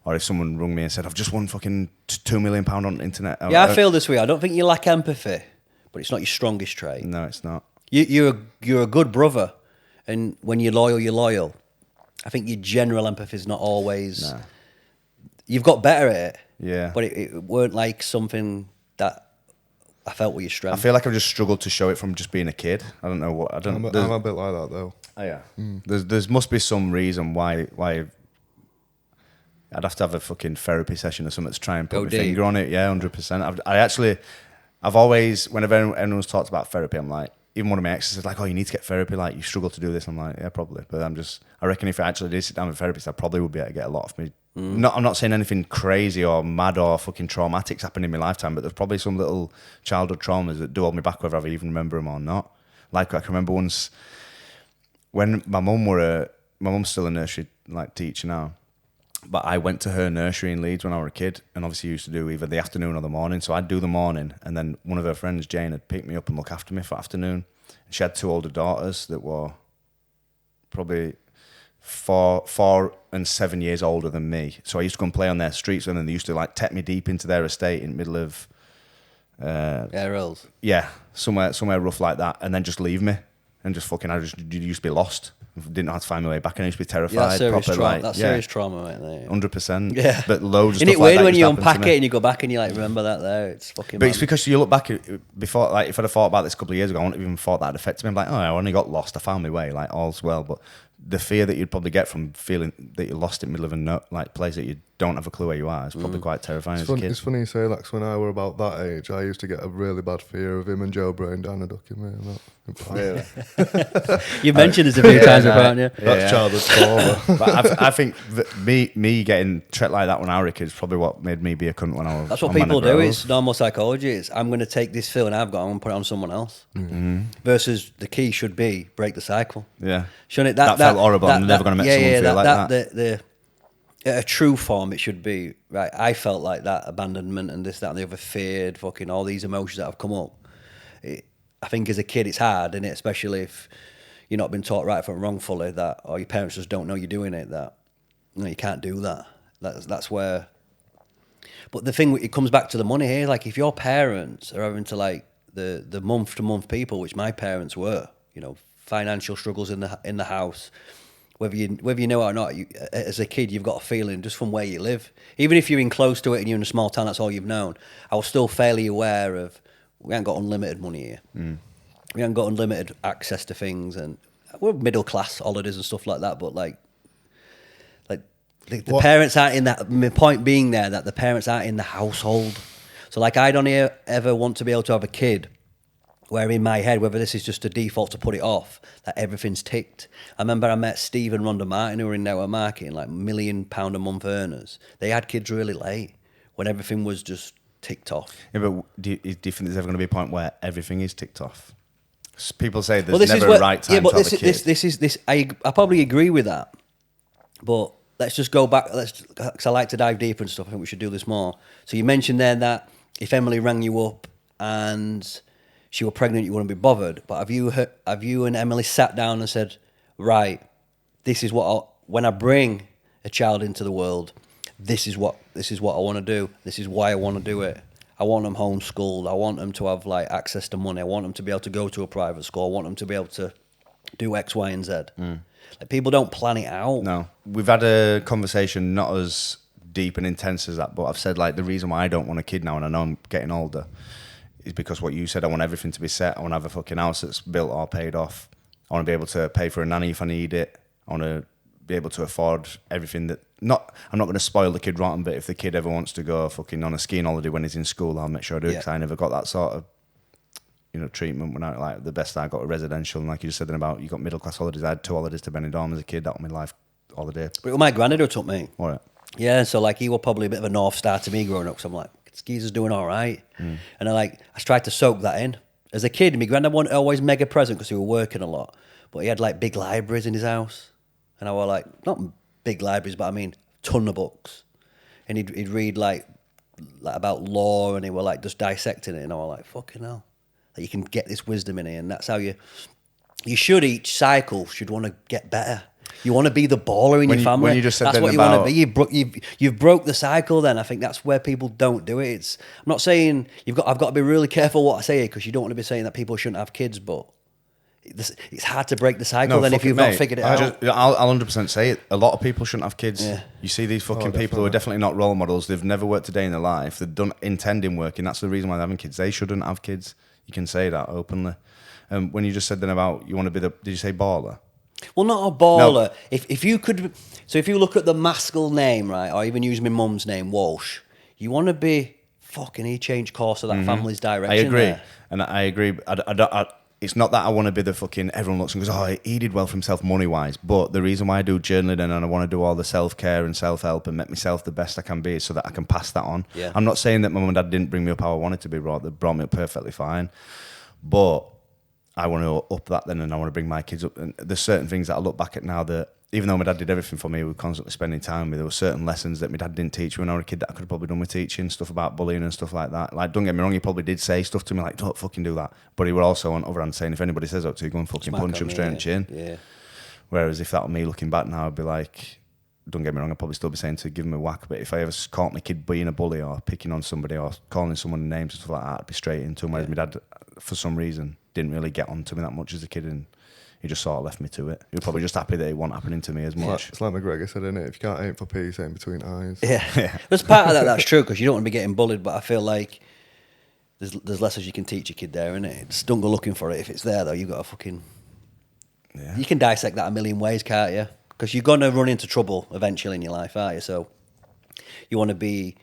Or if someone rung me and said, "I've just won fucking £2 million on the internet," Yeah, I feel this way. I don't think you lack empathy, but it's not your strongest trait. No, it's not. You're a good brother, and when you're loyal, you're loyal. I think your general empathy is not always... No. You've got better at it. Yeah. But it weren't like something that I felt were your strength. I feel like I've just struggled to show it from just being a kid. I don't know what... I'm a bit like that, though. Oh, yeah. There's must be some reason why I'd have to have a fucking therapy session or something to try and put my finger on it. Yeah, 100%. I've always, whenever anyone's talked about therapy, I'm like, even one of my exes is like, "Oh, you need to get therapy. Like, you struggle to do this." I'm like, "Yeah, probably." But I reckon if I actually did sit down with a therapist, I probably would be able to get a lot of me. I'm not saying anything crazy or mad or fucking traumatic's happened in my lifetime, but there's probably some little childhood traumas that do hold me back, whether I even remember them or not. Like I can remember once when my mum's still a nursery like teacher now, but I went to her nursery in Leeds when I was a kid, and obviously used to do either the afternoon or the morning. So I'd do the morning, and then one of her friends, Jane, would pick me up and look after me for afternoon. And she had 2 older daughters that were probably 4 and 7 years older than me. So I used to go and play on their streets, and then they used to like take me deep into their estate in the middle of Rolls. yeah, somewhere rough like that, and then just leave me and just fucking. I just used to be lost. Didn't know how to find my way back, and I used to be terrified. Yeah, that's serious proper, trauma. like, That's serious trauma, mate. There. 100%. Yeah, but loads of Isn't stuff it like weird that when used you to happen unpack to me. it and you go back and you like remember that there? It's fucking. But mad. it's because you look back before, like, if I'd have thought about this a couple of years ago, I wouldn't have even thought that had affected me. I'm like, oh, I only got lost. I found my way. Like, all's well. But the fear that you'd probably get from feeling that you're lost in the middle of a place that you don't have a clue where you are is probably quite terrifying as a kid. It's funny you say that, 'cause when I were about that age, I used to get a really bad fear of him and Joe Brain down a ducking me. And that. You've mentioned this a few times, haven't you? That's childhood trauma. But I think that me getting treated like that when I was a kid is probably what made me be a cunt when I was. That's what people do. It's normal psychology. It's I'm going to take this feeling I've got, I'm going to put it on someone else. Mm-hmm. Versus the key should be break the cycle. Yeah. Shouldn't it? That felt horrible. I'm never going to make someone feel like that. A true form, it should be right. I felt like that abandonment and this, that, and the other, feared, fucking all these emotions that have come up. I think as a kid, it's hard, and especially if you're not been taught right from wrong fully, that or your parents just don't know you're doing it. That you can't do that. That's where. But the thing, it comes back to the money here. Like if your parents are having to like the month to month people, which my parents were, financial struggles in the house. Whether you know it or not, as a kid, you've got a feeling just from where you live. Even if you're in close to it and you're in a small town, that's all you've known. I was still fairly aware of, we ain't got unlimited money here. We ain't got unlimited access to things, and we're middle class holidays and stuff like that. But like the parents aren't in that. My point being there that the parents aren't in the household. So like I'd only ever want to be able to have a kid where in my head, whether this is just a default to put it off, that everything's ticked. I remember I met Steve and Rhonda Martin, who were in network marketing, like £1 million a month earners. They had kids really late, when everything was just ticked off. Yeah, but do you think there's ever going to be a point where everything is ticked off? People say there's never a right time to have a kid. This. I probably agree with that, but let's just go back. Because I like to dive deeper and stuff. I think we should do this more. So you mentioned there that if Emily rang you up and she was pregnant, you wouldn't be bothered. But have you and Emily sat down and said, right, this is what when I bring a child into the world, this is what I want to do. This is why I want to do it. I want them homeschooled. I want them to have like access to money. I want them to be able to go to a private school. I want them to be able to do X, Y, and Z. Like people don't plan it out. No, we've had a conversation not as deep and intense as that, but I've said like the reason why I don't want a kid now, and I know I'm getting older, is because what you said. I want everything to be set. I want to have a fucking house that's built or paid off. I want to be able to pay for a nanny if I need it. I want to be able to afford everything that. I'm not going to spoil the kid rotten, but if the kid ever wants to go fucking on a skiing holiday when he's in school, I'll make sure I do, because I never got that sort of treatment when I like the best I got a residential, and like you just said about you got middle class holidays. I had 2 holidays to Benidorm as a kid. That was my life holiday. But it was my granddad who took me. All right. Yeah, so like he was probably a bit of a north star to me growing up. So I'm like, Skeezer's doing all right, and I tried to soak that in. As a kid, my granddad wasn't always mega present because he was working a lot, but he had like big libraries in his house, and I was like, not big libraries, but I mean ton of books, and he'd read like about law, and he were like just dissecting it, and I was like, fucking hell, like you can get this wisdom in it, and that's how you should. Each cycle should want to get better. You want to be the baller in your family. When you just said that's what you about... want to be. You've broke the cycle. Then I think that's where people don't do it. I'm not saying I've got to be really careful what I say here, because you don't want to be saying that people shouldn't have kids, but it's hard to break the cycle. Then if you've not figured it out, I'll 100% say it. A lot of people shouldn't have kids. Yeah. You see these fucking people who are definitely not role models. They've never worked a day in their life. They don't intend in working. That's the reason why they're having kids. They shouldn't have kids. You can say that openly. When you just said then about you want to be did you say baller? Well, not a baller. No. If you could, so if you look at the Maskill name, right, or even use my mum's name, Walsh, you want to be fucking. He changed course of that family's direction. I agree, there. and I agree. It's not that I want to be the fucking everyone looks and goes, oh, he did well for himself money wise. But the reason why I do journaling and I want to do all the self care and self help and make myself the best I can be is so that I can pass that on. Yeah. I'm not saying that my mum and dad didn't bring me up how I wanted to be brought. They brought me up perfectly fine, but I want to up that then, and I want to bring my kids up. And there's certain things that I look back at now that, even though my dad did everything for me, we were constantly spending time with me, there were certain lessons that my dad didn't teach me when I was a kid that I could have probably done with teaching, stuff about bullying and stuff like that. Like, don't get me wrong, he probably did say stuff to me like, don't fucking do that. But he were also on the other hand saying, if anybody says that to you, go and fucking punch him straight in the chin. Yeah. Whereas if that were me looking back now, I'd be like, don't get me wrong, I'd probably still be saying to give him a whack. But if I ever caught my kid being a bully or picking on somebody or calling someone names and stuff like that, I'd be straight into him. Whereas my dad, for some reason, didn't really get on to me that much as a kid, and he just sort of left me to it. He was probably just happy that it wasn't happening to me as much. It's like McGregor said, isn't it? If you can't aim for peace, aim between eyes. Yeah. There's part of that that's true, because you don't want to be getting bullied, but I feel like there's lessons you can teach a kid there, innit? Just don't go looking for it. If it's there, though, you've got to fucking... Yeah. You can dissect that a million ways, can't you? Because you're going to run into trouble eventually in your life, aren't you? So you want to be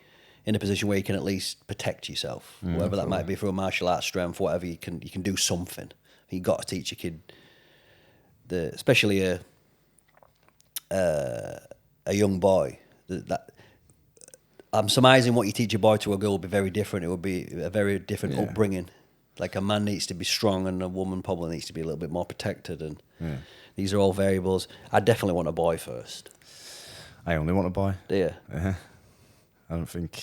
in a position where you can at least protect yourself, whatever that might be, through a martial arts strength, whatever you can do something. You've got to teach a kid, especially a young boy, that I'm surmising what you teach a boy to a girl will be very different. It will be a very different upbringing. Like a man needs to be strong and a woman probably needs to be a little bit more protected, and these are all variables. I definitely want a boy first. I only want a boy. Do you? I don't think...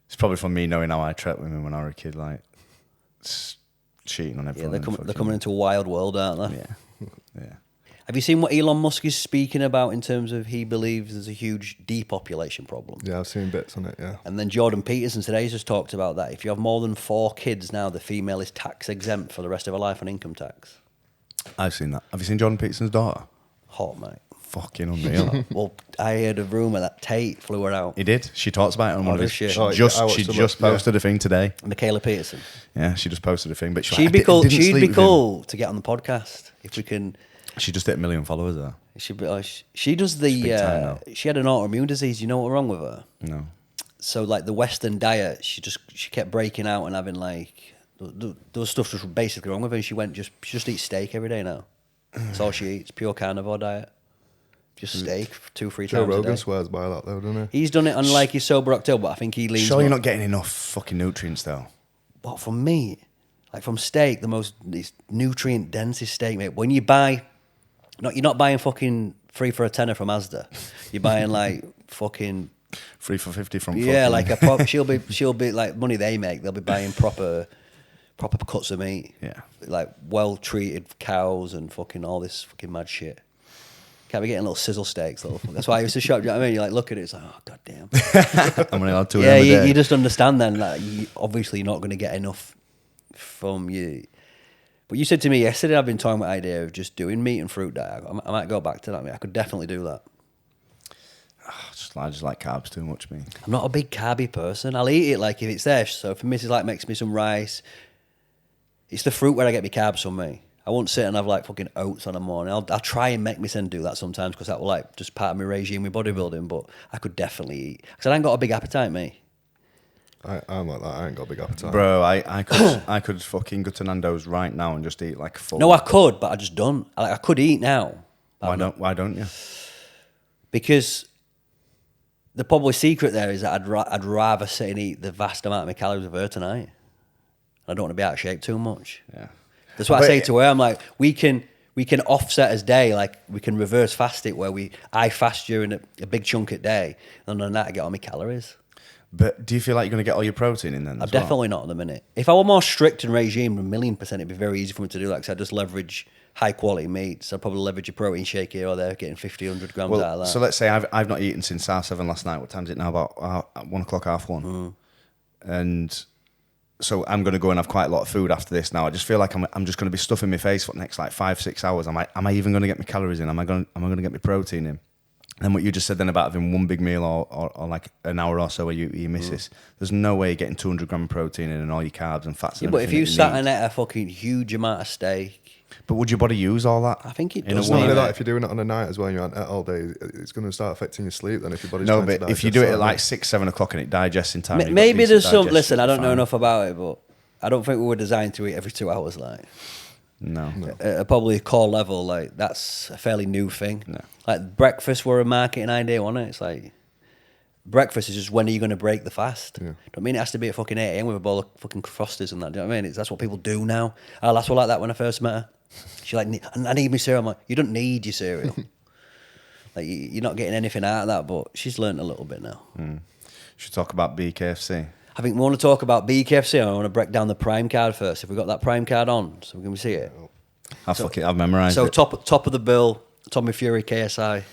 It's probably from me knowing how I treat women when I was a kid, like, it's cheating on everyone. Yeah, they're coming into a wild world, aren't they? Yeah. Have you seen what Elon Musk is speaking about in terms of he believes there's a huge depopulation problem? Yeah, I've seen bits on it, yeah. And then Jordan Peterson today's just talked about that. If you have more than 4 kids now, the female is tax exempt for the rest of her life on income tax. I've seen that. Have you seen Jordan Peterson's daughter? Hot, mate. Fucking unreal. Well, I heard a rumour that Tate flew her out. He did. She talks about it on one of his... She She just posted a thing today. Michaela Peterson. Yeah, she just posted a thing. But she'd be cool. She'd be cool to get on the podcast if we can... She just hit 1 million followers there. She does the... she had an autoimmune disease. You know what's wrong with her? No. So, like, the Western diet, she kept breaking out and having, like... Those stuff was basically wrong with her. She just eats steak every day now. That's all she eats. Pure carnivore diet. Just steak 2-3 times a day. Joe Rogan swears by that, though, doesn't he? He's done it on, like, his Sober October, but I think he leans... Sure you're not getting enough fucking nutrients, though? What, from meat? Like, from steak, the most nutrient-densest steak, mate. When you buy... You're not buying fucking 3 for a tenner from Asda. You're buying, like, fucking... 3 for 50 from... Yeah, like, she'll be, like, money they make, they'll be buying proper cuts of meat. Yeah. Like, well-treated cows and fucking all this fucking mad shit. Can't be getting little sizzle steaks. That's why I used to shop. Do you know what I mean? You like look at it, it's like, oh god damn. I'm only allowed 2 yeah, a day. you just understand then that obviously you're not going to get enough from you. But you said to me yesterday, I've been talking about the idea of just doing meat and fruit diet. I might go back to that. I could definitely do that. I just like carbs too much, me. I'm not a big carby person. I'll eat it like if it's there. So if Mrs. like makes me some rice, it's the fruit where I get my carbs from me. I won't sit and have like fucking oats on a morning. I'll try and make my son do that sometimes because that will like just part of my regime with bodybuilding. But I could definitely eat because I ain't got a big appetite, me. I'm like that. I ain't got a big appetite, bro. I could fucking go to Nando's right now and just eat like a full. No, I could, but I just don't. I could eat now. Why don't you? Because the probably secret there is that I'd rather sit and eat the vast amount of my calories of her tonight. I don't want to be out of shape too much. Yeah. That's what I say to her. I'm like, we can offset as day, like we can reverse fast it where I fast during a big chunk at day, and on that I get all my calories. But do you feel like you're going to get all your protein in then? I'm definitely not at the minute. If I were more strict and regime, 1,000,000%, it'd be very easy for me to do that because I just leverage high quality meats. I'd probably leverage a protein shake here or there, getting 50, 100 grams out of that. So let's say I've not eaten since 7:30 last night. What time is it now? About 1 o'clock, 1:30. And so I'm going to go and have quite a lot of food after this now. I just feel like I'm just going to be stuffing my face for the next like 5-6 hours. Am I even going to get my calories in? Am I going to get my protein in? And what you just said then about having one big meal or like an hour or so where you miss this, there's no way you're getting 200 gram of protein in and all your carbs and fats. Yeah, but if you sat and ate a fucking huge amount of steak, but would your body use all that? I think it It's does. not only that, if you're doing it on a night as well, and you aren't all day, it's going to start affecting your sleep. Then if your body's no, but if you do it at like 6-7 o'clock and it digests in time, maybe there's some. Listen, I don't know enough about it, but I don't think we were designed to eat every 2 hours. Like, no. At probably a core level, like that's a fairly new thing. No. Like breakfast were a marketing idea, wasn't it? It's like breakfast is just when are you going to break the fast? Yeah. Don't mean it has to be at fucking 8 AM with a bowl of fucking Frosties and that. Do you know what I mean? That's what people do now. Our lass was like that when I first met her. She's like, I need my cereal. I'm like, you don't need your cereal. Like you're not getting anything out of that. But she's learned a little bit now. Should talk about BKFC. I think we want to talk about BKFC. I want to break down the Prime card first. If we got that Prime card on, so we can see it. I've memorised So it. top of the bill, Tommy Fury, KSI.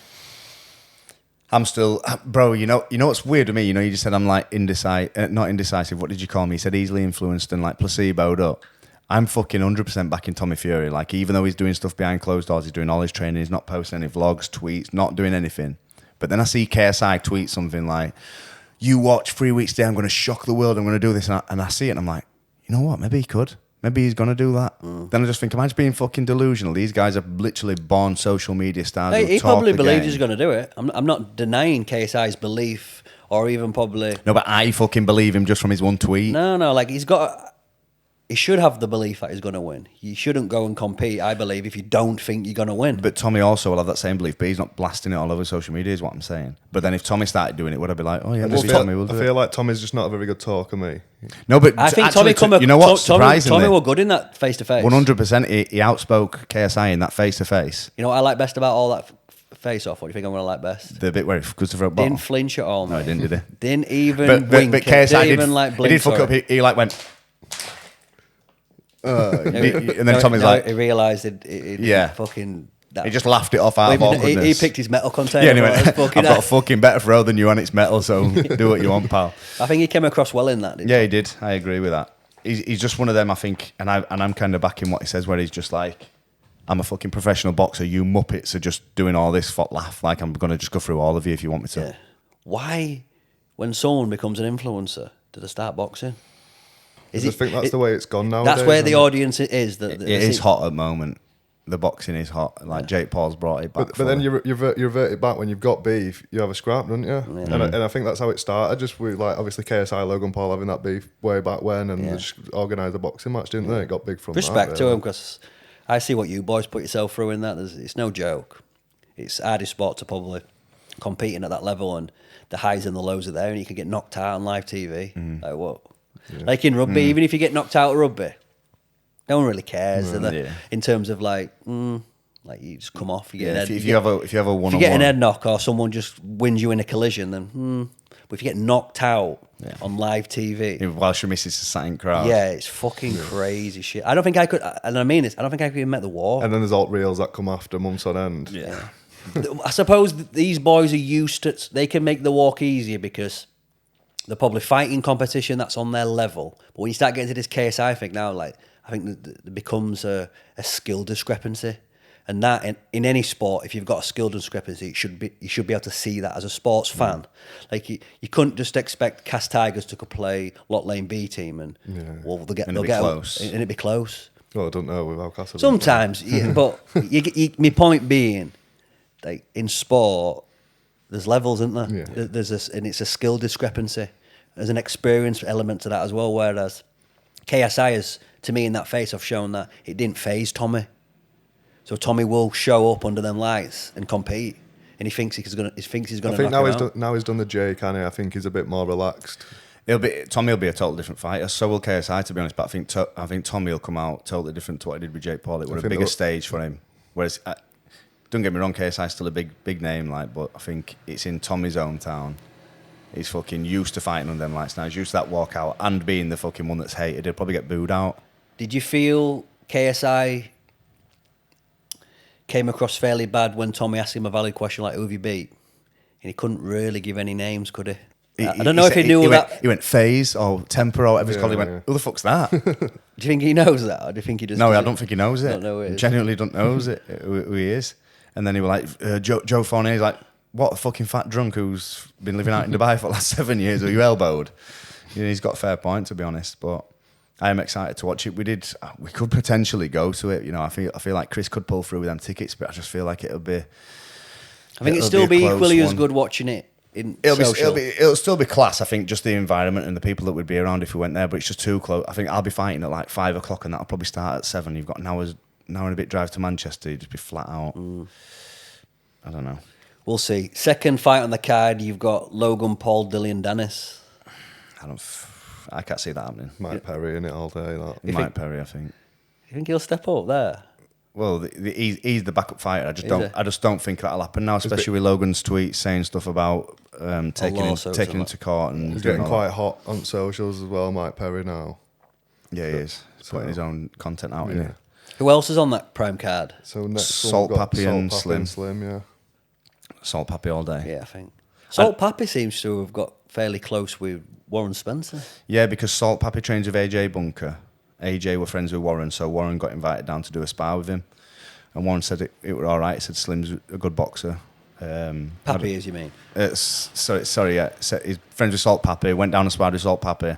I'm still, bro. You know what's weird to me. You just said I'm like not indecisive. What did you call me? You said easily influenced and like placeboed up. I'm fucking 100% backing Tommy Fury. Like even though he's doing stuff behind closed doors, he's doing all his training. He's not posting any vlogs, tweets, not doing anything. But then I see KSI tweet something like, "You watch 3 weeks today. I'm going to shock the world. I'm going to do this," and I see it and I'm like, you know what? Maybe he could. Maybe he's going to do that. Then I just think, am I just being fucking delusional? These guys are literally born social media stars. He talk probably the believes game. he's going to do it. I'm not denying KSI's belief or even probably... No, but I fucking believe him just from his one tweet. No, like he should have the belief that he's going to win. You shouldn't go and compete, I believe, if you don't think you're going to win. But Tommy also will have that same belief, but he's not blasting it all over social media, is what I'm saying. But then if Tommy started doing it, would I be like, oh yeah, maybe Tommy will do I it? feel like Tommy's just not a very good talker, me. No, but I think actually, Tommy you know what? Surprisingly, Tommy were good in that face-to-face. 100%, he outspoke KSI in that face-to-face. You know what I like best about all that face-off? What do you think I'm going to like best? The bit where he goes to throw bottom. Didn't flinch at all, No, mate. he didn't, did he? Didn't even But wink. KSI didn't did, even like he blink. did fuck up. sorry. He like went... and then Tommy's like... he realised it Yeah. fucking... That. He just laughed it off out of He awkwardness. picked his metal container. Yeah, anyway, That's fucking- I've got a fucking better throw than you and it's metal, so do what you want, pal. I think he came across well in that. Didn't Yeah, he did. I agree with that. He's just one of them, I think, and I'm kind of backing what he says, where he's just like, I'm a fucking professional boxer. You muppets are just doing all this for laugh. Like I'm gonna just go through all of you if you want me to. Yeah. Why, when someone becomes an influencer, do they start boxing? I just think that's the way it's gone now. That's where the audience is. It is hot at the moment. The boxing is hot. Like Jake Paul's brought it back. But then you revert it back when you've got beef. You have a scrap, don't you? Yeah. And I think that's how it started. Just with like obviously KSI, Logan Paul having that beef way back when, and they just organised a boxing match, didn't they? It got big from Respect that, to really. him, because I see what you boys put yourself through in that. It's no joke. It's hardest sport to probably competing at that level, and the highs and the lows are there, and you can get knocked out on live TV. Like what? Yeah. Like in rugby, even if you get knocked out of rugby, no one really cares. In terms of like you just come off. If you have a one-on-one, if you get an head knock or someone just wins you in a collision, then but if you get knocked out on live TV, while she misses the same crowd, it's fucking crazy shit. I don't think I could, and I mean this, I don't think I could even met the war. And then there's alt reels that come after months on end. Yeah. I suppose these boys are used to, they can make the walk easier because they're probably fighting competition that's on their level. But when you start getting to this KSI thing now, like, I think there becomes a skill discrepancy. And that in any sport, if you've got a skill discrepancy, you should be able to see that as a sports fan. Like you couldn't just expect Cass Tigers to play Lot Lane B team and they'll get close. And it'd be close. Well, I don't know with Alcázar. Sometimes, but my point being, like in sport, there's levels, isn't there? Yeah. And it's a skill discrepancy. There's an experience element to that as well. Whereas KSI has, to me, in that face-off, shown that it didn't phase Tommy. So Tommy will show up under them lights and compete, and he thinks he's gonna. I think now he's done the J, can he? I think he's a bit more relaxed. Tommy will be a totally different fighter. So will KSI, to be honest. But I think Tommy will come out totally different to what he did with Jake Paul. It was a bigger stage for him. Whereas, don't get me wrong, KSI's still a big name, but I think it's in Tommy's hometown. He's fucking used to fighting on them lights now. He's used to that walkout and being the fucking one that's hated. He'll probably get booed out. Did you feel KSI came across fairly bad when Tommy asked him a valid question like, who have you beat? And he couldn't really give any names, could he? I don't know if he knew that. He went phase or temper or whatever it's called. He went, who the fuck's that? Do you think he knows that? Or do you think he just... No, I don't think he knows it. Don't know who it is. Genuinely don't know who he is. And then he was like, Joe Fournier's like, what a fucking fat drunk who's been living out in Dubai for the last 7 years. Are you elbowed? He's got a fair point, to be honest. But I am excited to watch it. We could potentially go to it. I feel like Chris could pull through with them tickets, but I just feel like it'll be. I think it'd still be equally as good watching it in social. It'll still be class. I think just the environment and the people that would be around if we went there, but it's just too close. I think I'll be fighting at like 5 o'clock, and that'll probably start at 7. You've got an hour and a bit drive to Manchester. You'd just be flat out. I don't know. We'll see. Second fight on the card, you've got Logan Paul, Dillian Dennis. I can't see that happening. Mike Perry in it all day. Mike Perry, I think. You think he'll step up there? Well, he's the backup fighter. I just don't think that'll happen now, especially with Logan's tweets saying stuff about taking him to court and he's getting quite hot on socials as well. Mike Perry now. Yeah, he is. He's putting his own content out. Yeah. Who else is on that prime card? So next Salt one, we've got Pappy and Pappy Slim. Slim, yeah. Salt Pappy all day. Yeah, I think. Salt Pappy seems to have got fairly close with Warren Spencer. Yeah, because Salt Pappy trains with AJ Bunker. AJ were friends with Warren, so Warren got invited down to do a spar with him. And Warren said it were all right. He said Slim's a good boxer. Pappy, as you mean? Sorry, yeah. He's friends with Salt Pappy, went down and sparred with Salt Pappy.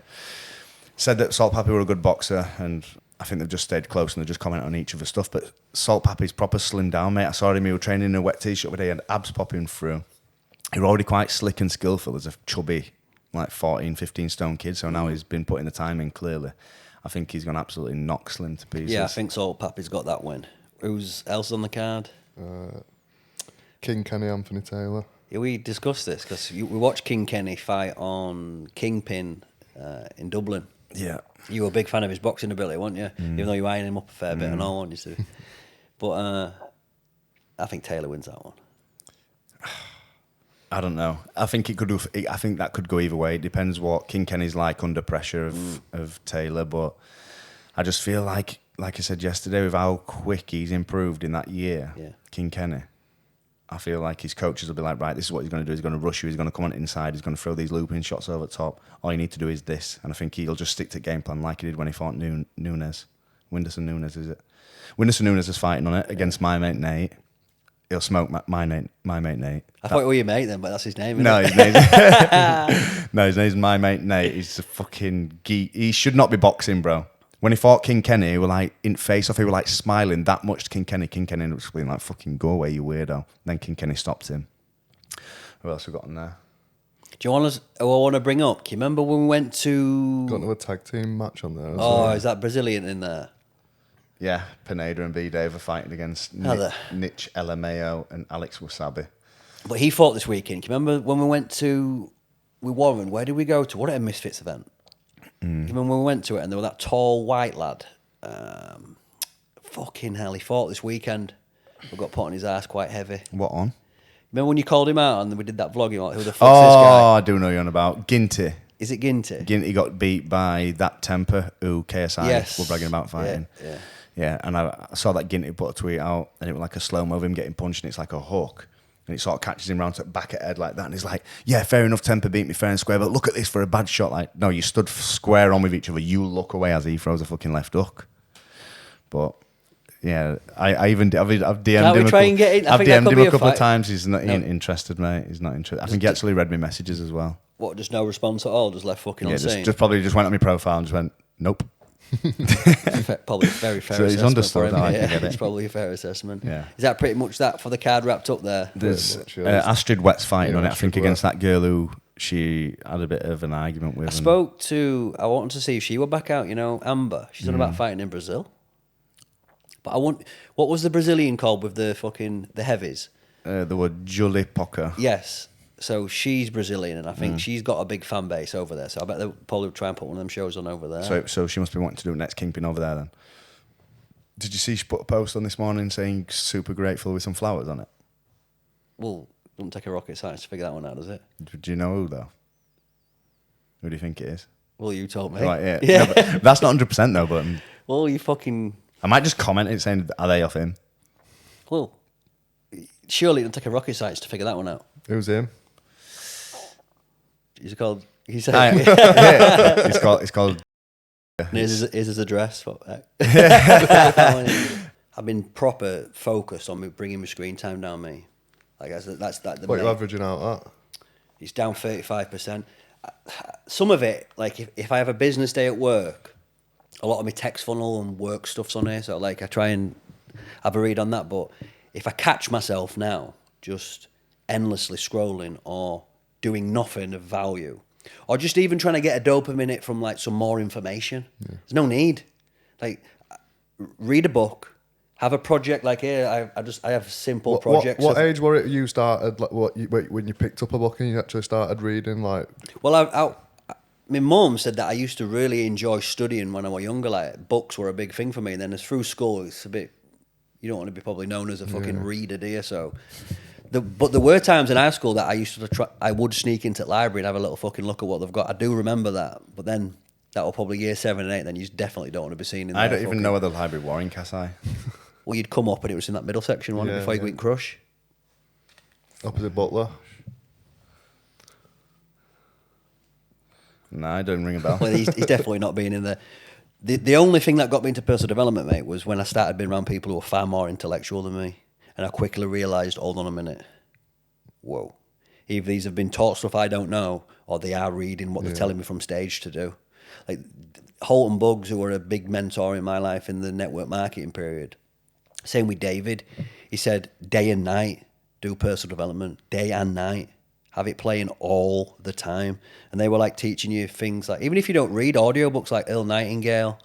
Said that Salt Pappy were a good boxer, and I think they've just stayed close and they just comment on each other's stuff. But Salt Pappy's proper slimmed down, mate. I saw him, he was training in a wet t-shirt where he had abs popping through. He was already quite slick and skillful as a chubby, like 14, 15 stone kid. So now he's been putting the time in clearly. I think he's going to absolutely knock Slim to pieces. Yeah, I think Salt Pappy's got that win. Who's else on the card? King Kenny Anthony Taylor. Yeah, we discussed this because we watched King Kenny fight on Kingpin in Dublin. Yeah. You were a big fan of his boxing ability, weren't you? Even though you eyeing him up a fair bit and all, weren't you? But I think Taylor wins that one. I don't know. I think it could. I think that could go either way. It depends what King Kenny's like under pressure of Taylor. But I just feel like I said yesterday, with how quick he's improved in that year, King Kenny, I feel like his coaches will be like, right, this is what he's going to do. He's going to rush you. He's going to come on inside. He's going to throw these looping shots over the top. All you need to do is this. And I think he'll just stick to game plan like he did when he fought Nunes. Whindersson Nunes, is it? Whindersson Nunes is fighting on it against my mate Nate. He'll smoke my mate Nate. I thought you were your mate then, but that's his name, isn't No, it? his name's my mate Nate. He's a fucking geek. He should not be boxing, bro. When he fought King Kenny, he were like in face off. He were like smiling that much to King Kenny. King Kenny was being like, "Fucking go away, you weirdo." Then King Kenny stopped him. Who else we got on there? Do you want us? I want to bring up. Can you remember when we went to? Got another tag team match on there. As Oh, well. is that Brazilian in there? Yeah, Pineda and B Dave are fighting against Nitch LMAO and Alex Wasabi. But he fought this weekend. Can you remember when we went to with Warren? Where did we go to? What at a Misfits event? You remember when we went to it and there was that tall white lad? Fucking hell, he fought this weekend. We got put on his ass quite heavy. What on? Remember when you called him out and we did that vlog? You're like, who the fuck's Oh, this guy? I do know you're on about Ginty. Is it Ginty? Ginty got beat by that Temper who KSI were bragging about fighting. Yeah. Yeah, and I saw that Ginty put a tweet out, and it was like a slow-mo of him getting punched, and it's like a hook. And it sort of catches him round to the back of the head like that, and he's like, yeah, fair enough, Temper beat me fair and square, but look at this for a bad shot. Like, no, you stood square on with each other. You look away as he throws a fucking left hook. But, yeah, I've DM'd Can't we him try and get in? I I've think that DM'd could him be a a couple of fight. times. He's not interested, mate. He's not interested. I think he actually read me messages as well. What, just no response at all? Just left fucking Yeah, on scene? just probably just went on my profile and just went, nope. Probably a very fair So he's assessment understood, for him. I can get it. It's probably a fair assessment. Yeah. Is that pretty much that for the card wrapped up there? There's much, yeah. Astrid Wett's fighting on it, I Astrid think, against that girl who she had a bit of an argument with. I wanted to see if she were back out, Amber. She's on about fighting in Brazil. But what was the Brazilian called with the heavies? There were Julie Pocker. Yes. So she's Brazilian, and I think she's got a big fan base over there. So I bet they'll probably try and put one of them shows on over there. So she must be wanting to do the next Kingpin over there then. Did you see she put a post on this morning saying super grateful with some flowers on it? Well, it doesn't take a rocket science to figure that one out, does it? Do you know who though? Who do you think it is? Well, you told me. Right, yeah. No, but that's not 100% though, but Well, you fucking... I might just comment it saying, are they off him? Well, surely it doesn't take a rocket science to figure that one out. Who's him? He's called... He said... Yeah. It's called Here's his address. I've been proper focused on bringing my screen time down, me. Like that's like the What main. you averaging out at? It's down 35%. Some of it, like if I have a business day at work, a lot of my text funnel and work stuff's on here, so like I try and have a read on that. But if I catch myself now just endlessly scrolling or doing nothing of value, or just even trying to get a dopamine hit from like some more information, there's no need. Like read a book, have a project. Like here, I have simple projects. What age were it you started? Like when you picked up a book and you actually started reading? Like, Well, my mum said that I used to really enjoy studying when I was younger. Like books were a big thing for me. And then as through school, it's a bit. You don't want to be probably known as a fucking reader, do you? So. But there were times in high school that I used to try. I would sneak into the library and have a little fucking look at what they've got. I do remember that. But then that were probably year 7 and 8, then you definitely don't want to be seen in there. I don't even know where the library were in Casai. Well, you'd come up and it was in that middle section, wasn't it, before you go in Crush? Opposite Butler. No, I don't ring a bell. Well, he's definitely not been in there. The only thing that got me into personal development, mate, was when I started being around people who were far more intellectual than me. And I quickly realised, hold on a minute. Whoa. Either these have been taught stuff I don't know, or they are reading what they're telling me from stage to do. Like Holt and Bugs, who were a big mentor in my life in the network marketing period. Same with David. He said, day and night, do personal development. Day and night. Have it playing all the time. And they were like teaching you things like, even if you don't read audiobooks like Earl Nightingale,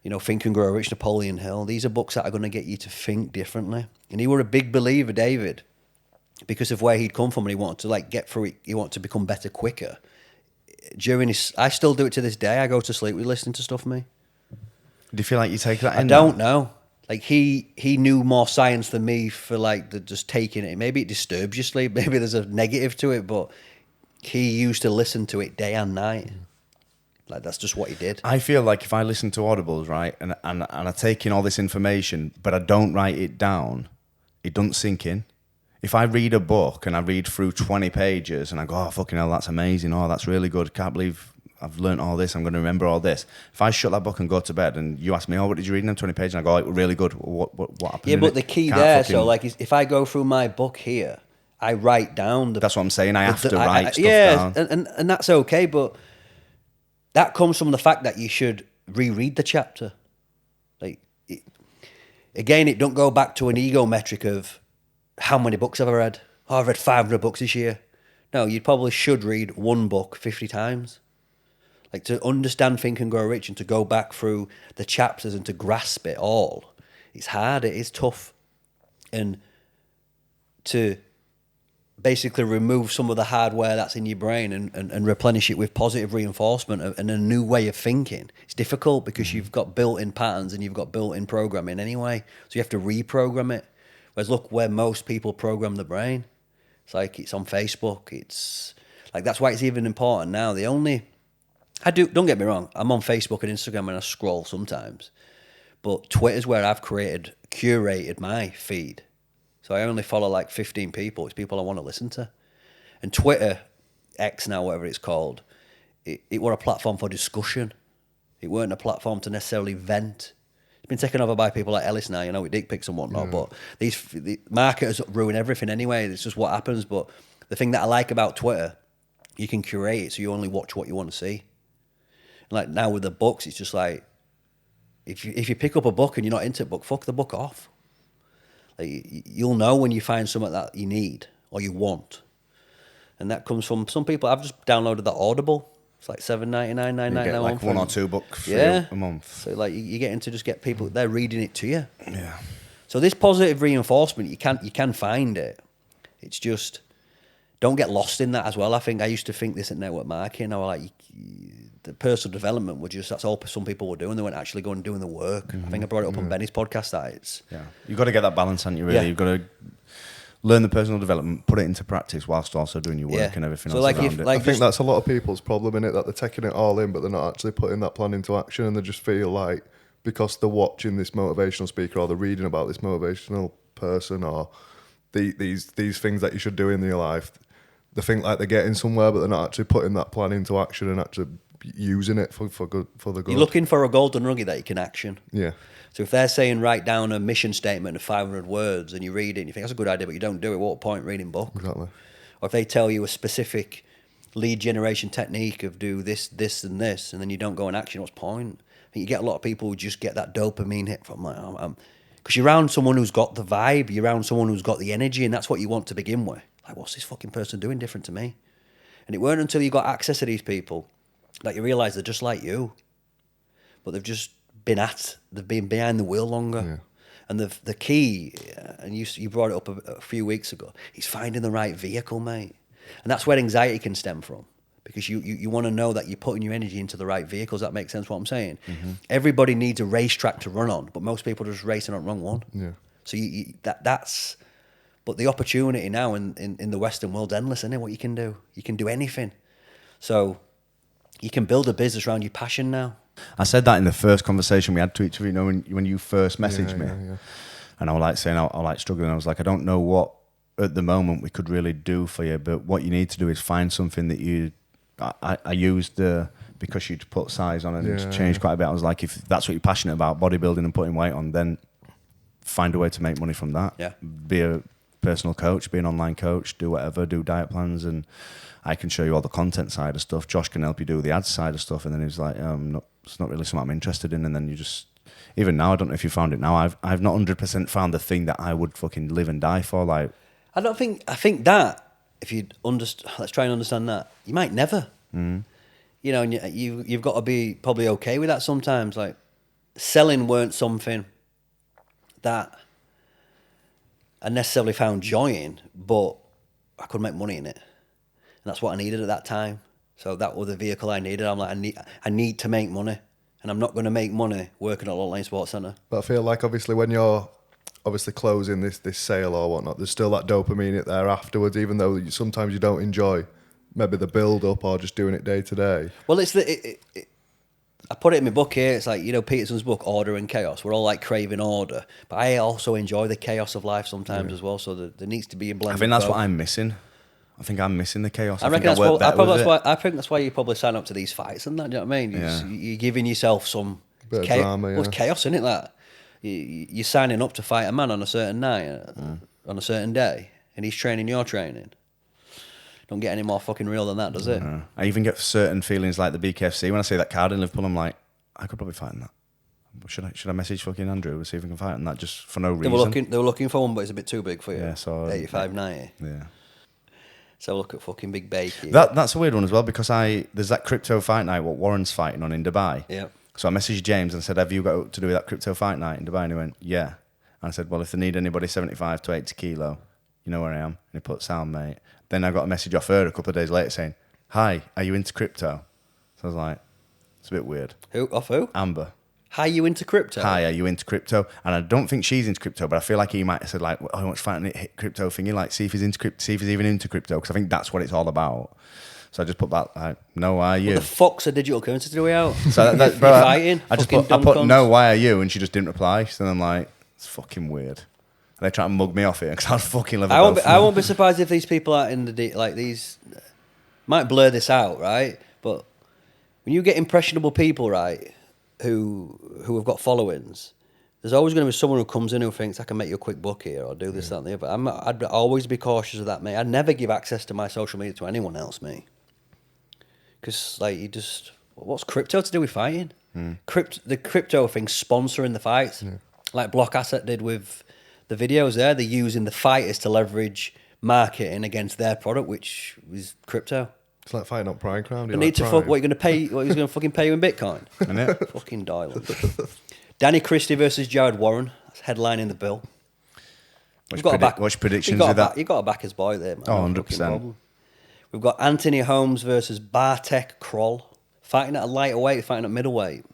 you know, Think and Grow Rich, Napoleon Hill, these are books that are going to get you to think differently. And he were a big believer, David, because of where he'd come from and he wanted to like get through it, he wanted to become better quicker. During his, I still do it to this day. I go to sleep with listening to stuff, me. Do you feel like you take that in? I don't know. Like he knew more science than me for like just taking it. Maybe it disturbs your sleep. Maybe there's a negative to it, but he used to listen to it day and night. Like that's just what he did. I feel like if I listen to audibles, right, and I take in all this information, but I don't write it down, it doesn't sink in. If I read a book and I read through 20 pages and I go, oh, fucking hell, that's amazing. Oh, that's really good. Can't believe I've learnt all this. I'm going to remember all this. If I shut that book and go to bed and you ask me, oh, what did you read in them 20 pages? And I go, oh, really good. What happened? Yeah, but the key there, so like if I go through my book here, I write down. That's what I'm saying. I have to write stuff down. And that's okay, but that comes from the fact that you should reread the chapter. Like, again, it don't go back to an ego metric of how many books have I read? Oh, I've read 500 books this year. No, you probably should read one book 50 times. Like to understand Think and Grow Rich and to go back through the chapters and to grasp it all. It's hard, it is tough. And to basically remove some of the hardware that's in your brain and replenish it with positive reinforcement and a new way of thinking. It's difficult because you've got built-in patterns and you've got built-in programming anyway. So you have to reprogram it. Whereas look where most people program the brain. It's like it's on Facebook. It's like that's why it's even important now. Don't get me wrong, I'm on Facebook and Instagram and I scroll sometimes. But Twitter's where I've curated my feed. So I only follow like 15 people. It's people I want to listen to. And Twitter, X now, whatever it's called, it were a platform for discussion. It weren't a platform to necessarily vent. It's been taken over by people like Ellis now, you know, with dick pics and whatnot. But the marketers ruin everything anyway. It's just what happens. But the thing that I like about Twitter, you can curate it so you only watch what you want to see. And like now with the books, it's just like, if you pick up a book and you're not into a book, fuck the book off. Like, you'll know when you find something that you need or you want. And that comes from some people. I've just downloaded that Audible. It's like $7.99, $9.99. You get like one or two books a month. So like you get into just get people, they're reading it to you. Yeah. So this positive reinforcement, you can find it. It's just, don't get lost in that as well. I think I used to think this at network marketing. I was like, the personal development were just, that's all some people were doing. They weren't actually going and doing the work. I think I brought it up on Benny's podcast that it's... Yeah. You've got to get that balance, haven't you, really? Yeah. You've got to learn the personal development, put it into practice whilst also doing your work and everything else around it. I think that's a lot of people's problem in it, that they're taking it all in, but they're not actually putting that plan into action, and they just feel like because they're watching this motivational speaker or they're reading about this motivational person or these things that you should do in your life, they think like they're getting somewhere, but they're not actually putting that plan into action and actually using it for the good. You're looking for a golden nugget that you can action. Yeah. So if they're saying write down a mission statement of 500 words and you read it and you think that's a good idea, but you don't do it, what point reading book? Exactly. Or if they tell you a specific lead generation technique of do this, this, and this, and then you don't go and action, what's the point? I think you get a lot of people who just get that dopamine hit from like, because you're around someone who's got the vibe, you're around someone who's got the energy, and that's what you want to begin with. Like, what's this fucking person doing different to me? And it weren't until you got access to these people that you realise they're just like you, but they've been behind the wheel longer. Yeah. And the key, and you brought it up a few weeks ago, is finding the right vehicle, mate. And that's where anxiety can stem from, because you want to know that you're putting your energy into the right vehicles. That makes sense what I'm saying? Mm-hmm. Everybody needs a racetrack to run on, but most people are just racing on the wrong one. Yeah. So that's... But the opportunity now in the Western world's endless, isn't it? What you can do. You can do anything. So You can build a business around your passion now. I said that in the first conversation we had to each other, you know, when you first messaged me. Yeah. And I was like saying, I like struggling. I was like, I don't know what at the moment we could really do for you, but what you need to do is find something that you, I used because you'd put size on and it's changed quite a bit. I was like, if that's what you're passionate about, bodybuilding and putting weight on, then find a way to make money from that. Yeah. Be a personal coach, be an online coach, do whatever, do diet plans, and I can show you all the content side of stuff. Josh can help you do the ads side of stuff. And then he was like, it's not really something I'm interested in. And then you just, even now, I don't know if you found it now, I've not 100% found the thing that I would fucking live and die for. Like, I think that, if you let's try and understand that, you might never. Mm. You know, and you've got to be probably okay with that sometimes. Like, selling weren't something that I necessarily found joy in, but I could make money in it. And that's what I needed at that time. So that was the vehicle I needed. I'm like, I need to make money. And I'm not going to make money working at a Lane Sports Centre. But I feel like obviously when you're obviously closing this sale or whatnot, there's still that dopamine there afterwards, even though sometimes you don't enjoy maybe the build up or just doing it day to day. Well, I put it in my book here. It's like, you know, Peterson's book, Order and Chaos. We're all like craving order. But I also enjoy the chaos of life sometimes as well. So there needs to be a blend. I think that's what I'm missing. I think I'm missing the chaos. I reckon I think that's why you probably sign up to these fights and that. Do you know what I mean? You're giving yourself some bit of drama. Well, it's chaos, isn't it? That you're signing up to fight a man on a certain night, on a certain day, and he's training your training. Don't get any more fucking real than that, does it? I even get certain feelings like the BKFC. When I see that card in Liverpool, I'm like, I could probably fight in that. Should I message fucking Andrew and see if we can fight in that just for no reason? They were looking for one, but it's a bit too big for you. Yeah, so 85, 90. Yeah. So look at fucking Big Bakey. That's a weird one as well, because there's that crypto fight night what Warren's fighting on in Dubai. Yeah. So I messaged James and said, have you got to do that crypto fight night in Dubai? And he went, yeah. And I said, well, if they need anybody 75 to 80 kilo, you know where I am. And he put, sound, mate. Then I got a message off her a couple of days later saying, hi, are you into crypto? So I was like, it's a bit weird. Off who? Amber. Hi, you into crypto? Hi, are you into crypto? And I don't think she's into crypto, but I feel like he might have said, like, I want to find a crypto thingy, like, see if he's into crypto, see if he's even into crypto, because I think that's what it's all about. So I just put that, like, no, why are you? What the fuck's a digital currency to do out? So you're fighting? I put, no, why are you? And she just didn't reply. So then I'm like, it's fucking weird. And they try to mug me off it, because I'd fucking love it. I won't be surprised if these people are in like these, might blur this out, right? But when you get impressionable people, right, who have got followings, there's always going to be someone who comes in who thinks I can make you a quick buck here or do this, that, and the other. I'd always be cautious of that, mate. I'd never give access to my social media to anyone else, mate. Because, like, what's crypto to do with fighting? The crypto thing sponsoring the fights, like Block Asset did with the videos there. They're using the fighters to leverage marketing against their product, which is crypto. It's like fighting up Prime Crown. What are you going to pay? What he's going to fucking pay you in Bitcoin? Fucking dial. Danny Christie versus Jared Warren. That's headlining the bill. What's predictions with that? You got to back his boy there, man. Oh, 100%. We've got Anthony Holmes versus Bartek Kroll. Fighting at a lighter weight, fighting at middleweight.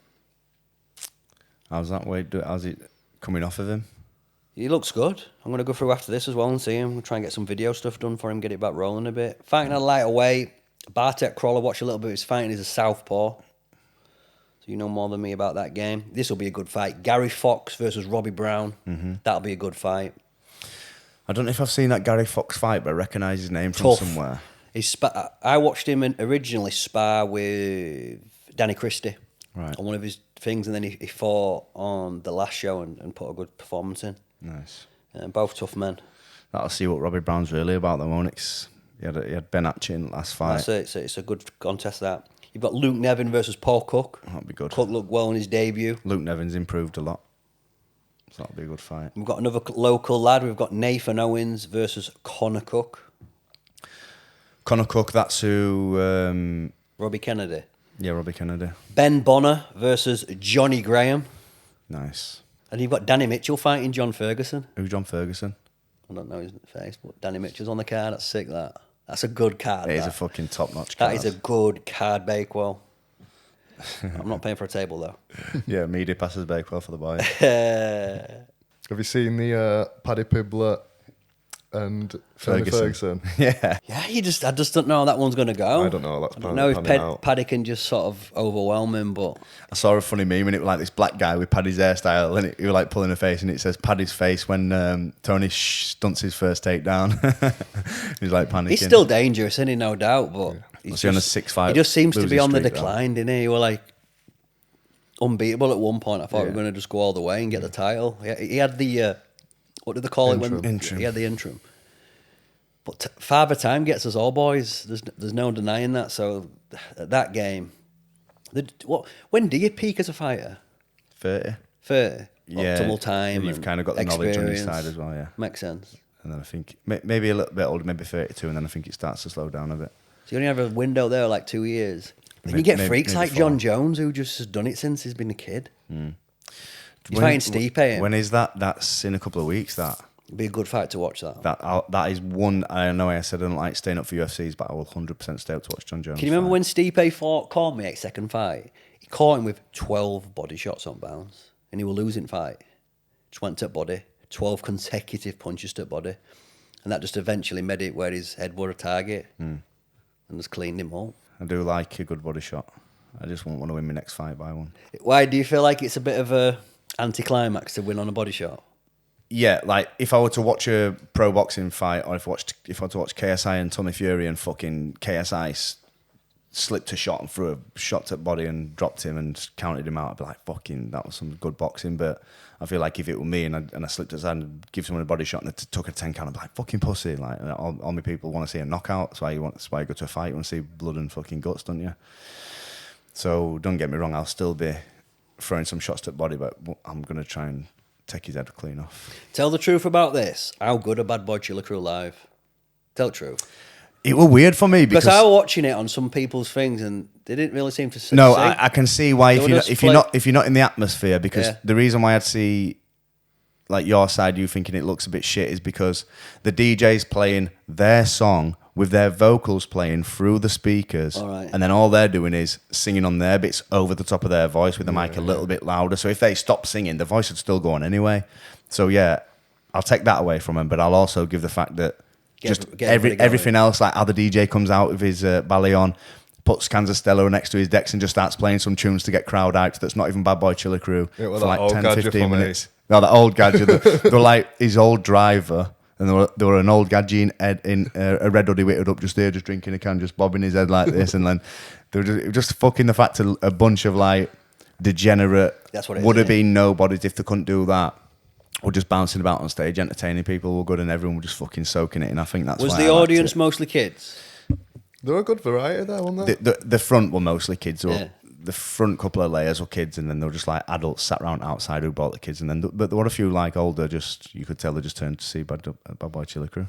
How's that weight? How's it coming off of him? He looks good. I'm going to go through after this as well and see him. We'll try and get some video stuff done for him, get it back rolling a bit. Fighting at a lighter weight. Bartek Kroll, I watched a little bit of his fighting. He's a southpaw. So you know more than me about that game. This will be a good fight. Gary Fox versus Robbie Brown. That'll be a good fight. I don't know if I've seen that Gary Fox fight, but I recognise his name from somewhere. I watched him originally spar with Danny Christie on one of his things, and then he fought on the last show and put a good performance in. Nice. Both tough men. That'll see what Robbie Brown's really about, though, won't it? He had Ben Atchin in the last fight. That's it. It's a good contest, that. You've got Luke Nevin versus Paul Cook. That'll be good. Cook looked well in his debut. Luke Nevin's improved a lot. So that'll be a good fight. We've got another local lad. We've got Nathan Owens versus Connor Cook. Connor Cook, that's who... Robbie Kennedy. Yeah, Robbie Kennedy. Ben Bonner versus Johnny Graham. Nice. And you've got Danny Mitchell fighting John Ferguson. Who's John Ferguson? I don't know his face, but Danny Mitchell's on the card. That's sick, that. That's a good card. It is a fucking top-notch card. That is a good card, Bakewell. I'm not paying for a table, though. Yeah, media passes Bakewell for the boy. Have you seen the Paddy Piblet and Ferguson. Yeah. Yeah, I just don't know how that one's going to go. I don't know. That's I don't know if panning out. Paddy can just sort of overwhelm him, but I saw a funny meme and it was like this black guy with Paddy's hairstyle and he was like pulling a face and it says Paddy's face when Tony stunts his first takedown. He's like panicking. he's still dangerous, isn't he? No doubt, but Was he on a 6-5 he just seems to be losing on the streak, decline, didn't he? He was like unbeatable at one point. I thought we were going to just go all the way and get the title. He had the what did they call it when Interim. he had the interim? But Father Time gets us all, boys. There's no denying that. So that game, when do you peak as a fighter? 30. 30. Yeah. Optimal time. And you've kind of got the knowledge on your side as well, yeah. Makes sense. And then I think maybe a little bit older, maybe 32, and then I think it starts to slow down a bit. So you only have a window there like 2 years. Then you Maybe- get maybe- freaks maybe like 4. John Jones who just has done it since he's been a kid. He's fighting Stipe. When is that? That's in a couple of weeks, that. It'd be a good fight to watch that. That is one. I know I said I don't like staying up for UFCs, but I will 100% stay up to watch John Jones. Can you remember fight. when Stipe fought Cormier second fight? He caught him with 12 body shots on bounce, and he was losing fight. Just went to body, 12 consecutive punches to body, and that just eventually made it where his head were a target, and just cleaned him up. I do like a good body shot. I just won't want to win my next fight by one. Why do you feel like it's a bit of a anticlimax to win on a body shot? Yeah, like if I were to watch a pro boxing fight, or if I were to watch KSI and Tommy Fury, and fucking KSI slipped a shot and threw a shot to body and dropped him and counted him out, I'd be like, fucking, that was some good boxing. But I feel like if it were me and I slipped aside and give someone a body shot and it took a 10 count, I'd be like, fucking pussy. Like, all my people want to see a knockout. That's why you go to a fight. You want to see blood and fucking guts, don't you? So don't get me wrong, I'll still be throwing some shots to the body, but I'm going to try and take his head clean off. Tell the truth about this. How good are Bad Boy Chiller Crew live? Tell the truth. It was weird for me because I was watching it on some people's things and they didn't really seem to sing. no, I can see why They if would you're not in the atmosphere, because Yeah. the reason why I'd see like your side, you thinking it looks a bit shit, is because the DJ's playing their song with their vocals playing through the speakers, All right. and then all they're doing is singing on their bits over the top of their voice with the mic a little bit louder. So if they stop singing, the voice would still go on anyway. So yeah, I'll take that away from them, but I'll also give the fact that Get everybody going. everything else, like how the DJ comes out with his ballet on, puts cans of Stella next to his decks and just starts playing some tunes to get crowd hyped. That's not even Bad Boy Chiller Crew Yeah, well, for that like old 10, gadget 15 for me. minutes. No, that old gadget. They were like his old driver, and they were an old gadget in a red hoodie whittled up just there, just drinking a can, just bobbing his head like this, and then they were just fucking the fact to a bunch of like degenerate, That's what it is, would have isn't it? been nobodies if they couldn't do that. Or just bouncing about on stage, entertaining people were good, and everyone was just fucking soaking it in. I think that's Was why the I liked audience it. mostly kids? There were a good variety there, wasn't there? The front were mostly kids. Yeah. The front couple of layers were kids, and then they were just like adults sat around outside who brought the kids. And then, but there were a few like older, just you could tell they just turned to see Bad Boy Chiller Crew.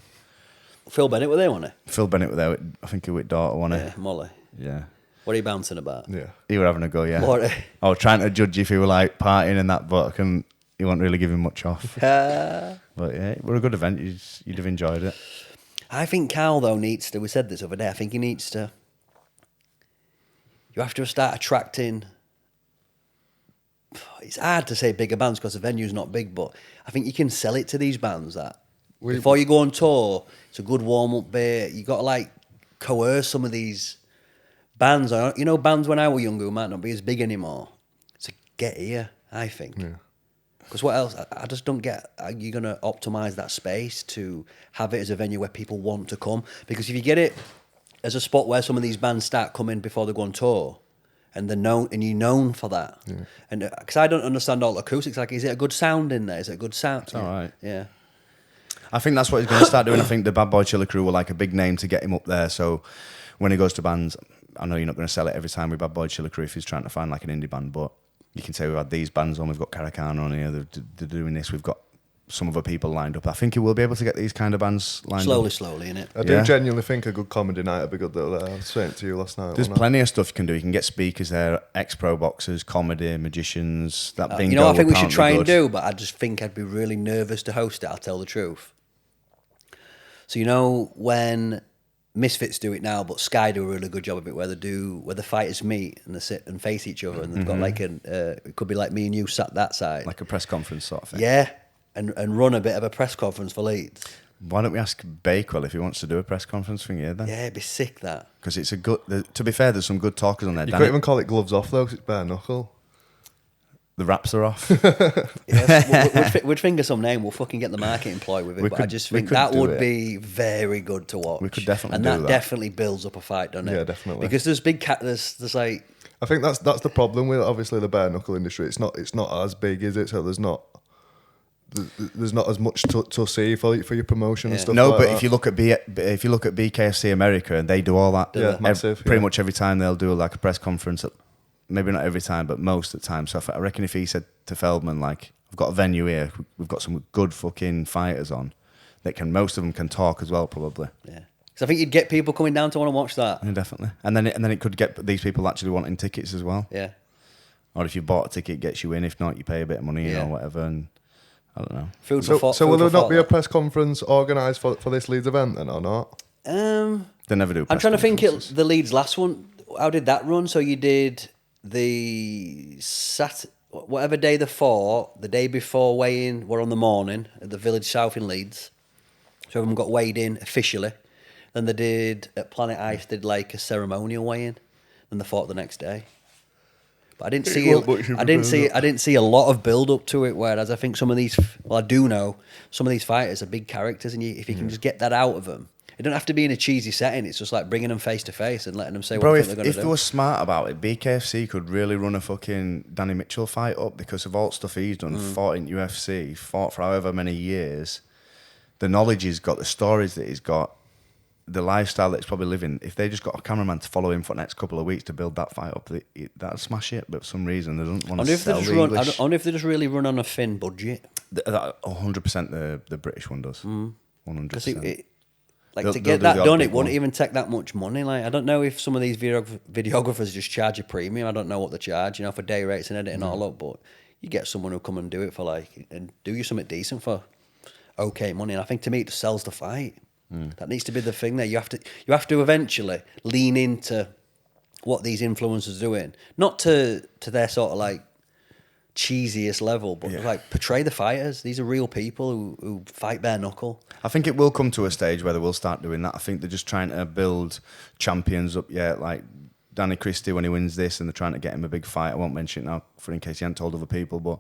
Phil Bennett were there, wasn't Phil Bennett were there. I think he was with daughter, he? wasn't Yeah, Molly. he? Yeah. What are you bouncing about? Yeah. He were having a go, yeah. What? I was trying to judge if he were like partying and that, but he wasn't really giving much off. But yeah, it were a good event. You'd have enjoyed it. I think Carl, though, needs to, we said this over there, I think he needs to, you have to start attracting, it's hard to say bigger bands because the venue's not big, but I think you can sell it to these bands that before you go on tour, it's a good warm-up bit. You got to like coerce some of these bands. You know, bands when I was younger who might not be as big anymore. To get here, I think. Yeah. Because what else? I just don't get. Are you going to optimise that space to have it as a venue where people want to come? Because if you get it as a spot where some of these bands start coming before they go on tour, and they're known, and you're known for that, and because I don't understand all the acoustics. Like, is it a good sound in there? Is it a good sound? It's all right. Yeah. I think that's what he's going to start doing. I think the Bad Boy Chiller Crew were like a big name to get him up there. So when he goes to bands, I know you're not going to sell it every time with Bad Boy Chiller Crew if he's trying to find like an indie band, but you can say we've had these bands on, we've got Caracana on here, they're doing this, we've got some other people lined up. I think he will be able to get these kind of bands lined up. Slowly, innit? I do genuinely think a good comedy night would be good though. I was saying it to you last night. There's wasn't I? plenty of stuff you can do. You can get speakers there, ex-pro boxers, comedy, magicians, that bingo. You know what I think we should apparently try and good. do, but I just think I'd be really nervous to host it, I'll tell the truth. So you know when Misfits do it now, but Sky do a really good job of it, where the fighters meet and they sit and face each other, and they've got like it could be like me and you sat that side, Like a press conference sort of thing. yeah, and run a bit of a press conference for Leeds. Why don't we ask Bakewell if he wants to do a press conference thing here then? Yeah, it'd be sick, that. Because it's a good... To be fair, there's some good talkers on there. You can't even call it gloves off, though, because it's bare knuckle. The wraps are off. Yes, we'd finger some name. We'll fucking get the marketing ploy with it. But I just think that would be very good to watch. We could definitely and do that. that. Definitely builds up a fight, doesn't it? Yeah, definitely. Because there's big there's like... I think that's the problem with, obviously, the bare knuckle industry. It's not as big, is it? So there's not as much to see for your promotion and stuff. No, like but that. if you look at BKFC America, and they do all that. Yeah, massive. Pretty much every time they'll do like a press conference. Maybe not every time, but most of the time. So I reckon if he said to Feldman, like, I've got a venue here, we've got some good fucking fighters on, most of them can talk as well, probably. Yeah. Because I think you'd get people coming down to want to watch that. Yeah, definitely. And then it could get these people actually wanting tickets as well. Yeah. Or if you bought a ticket, it gets you in. If not, you pay a bit of money or whatever. And I don't know. So will there not be a press conference organised for this Leeds event then, or not? They never do. I'm trying to think the Leeds last one. How did that run? So you did the whatever day the day before weigh-in were on the morning at the Village South in Leeds. So everyone got weighed in officially. Then they did at Planet Ice did like a ceremonial weigh-in. Then they fought the next day. But I didn't see a lot of build up to it. Whereas I think some of these, I do know some of these fighters are big characters, and if you can just get that out of them, it don't have to be in a cheesy setting. It's just like bringing them face to face and letting them say what they think they're going to do. If they were smart about it, BKFC could really run a fucking Danny Mitchell fight up because of all the stuff he's done. Fought in UFC, fought for however many years. The knowledge he's got, the stories that he's got, the lifestyle that he's probably living. If they just got a cameraman to follow him for the next couple of weeks to build that fight up, that'd smash it. But for some reason, they don't want to sell the English. I wonder if they just really run on a thin budget. 100% the British one does. 100%. To get that done, it wouldn't even take that much money. Like, I don't know if some of these videographers just charge a premium. I don't know what they charge, for day rates and editing all up. But you get someone who'll come and do it for and do you something decent for okay money. And I think to me, it just sells the fight. That needs to be the thing there. You have to eventually lean into what these influencers are doing, not to their sort of cheesiest level, but portray the fighters. These are real people who fight bare knuckle. I think it will come to a stage where they will start doing that. I think they're just trying to build champions up yet, like Danny Christie when he wins this, and they're trying to get him a big fight. I won't mention it now in case he hasn't told other people, but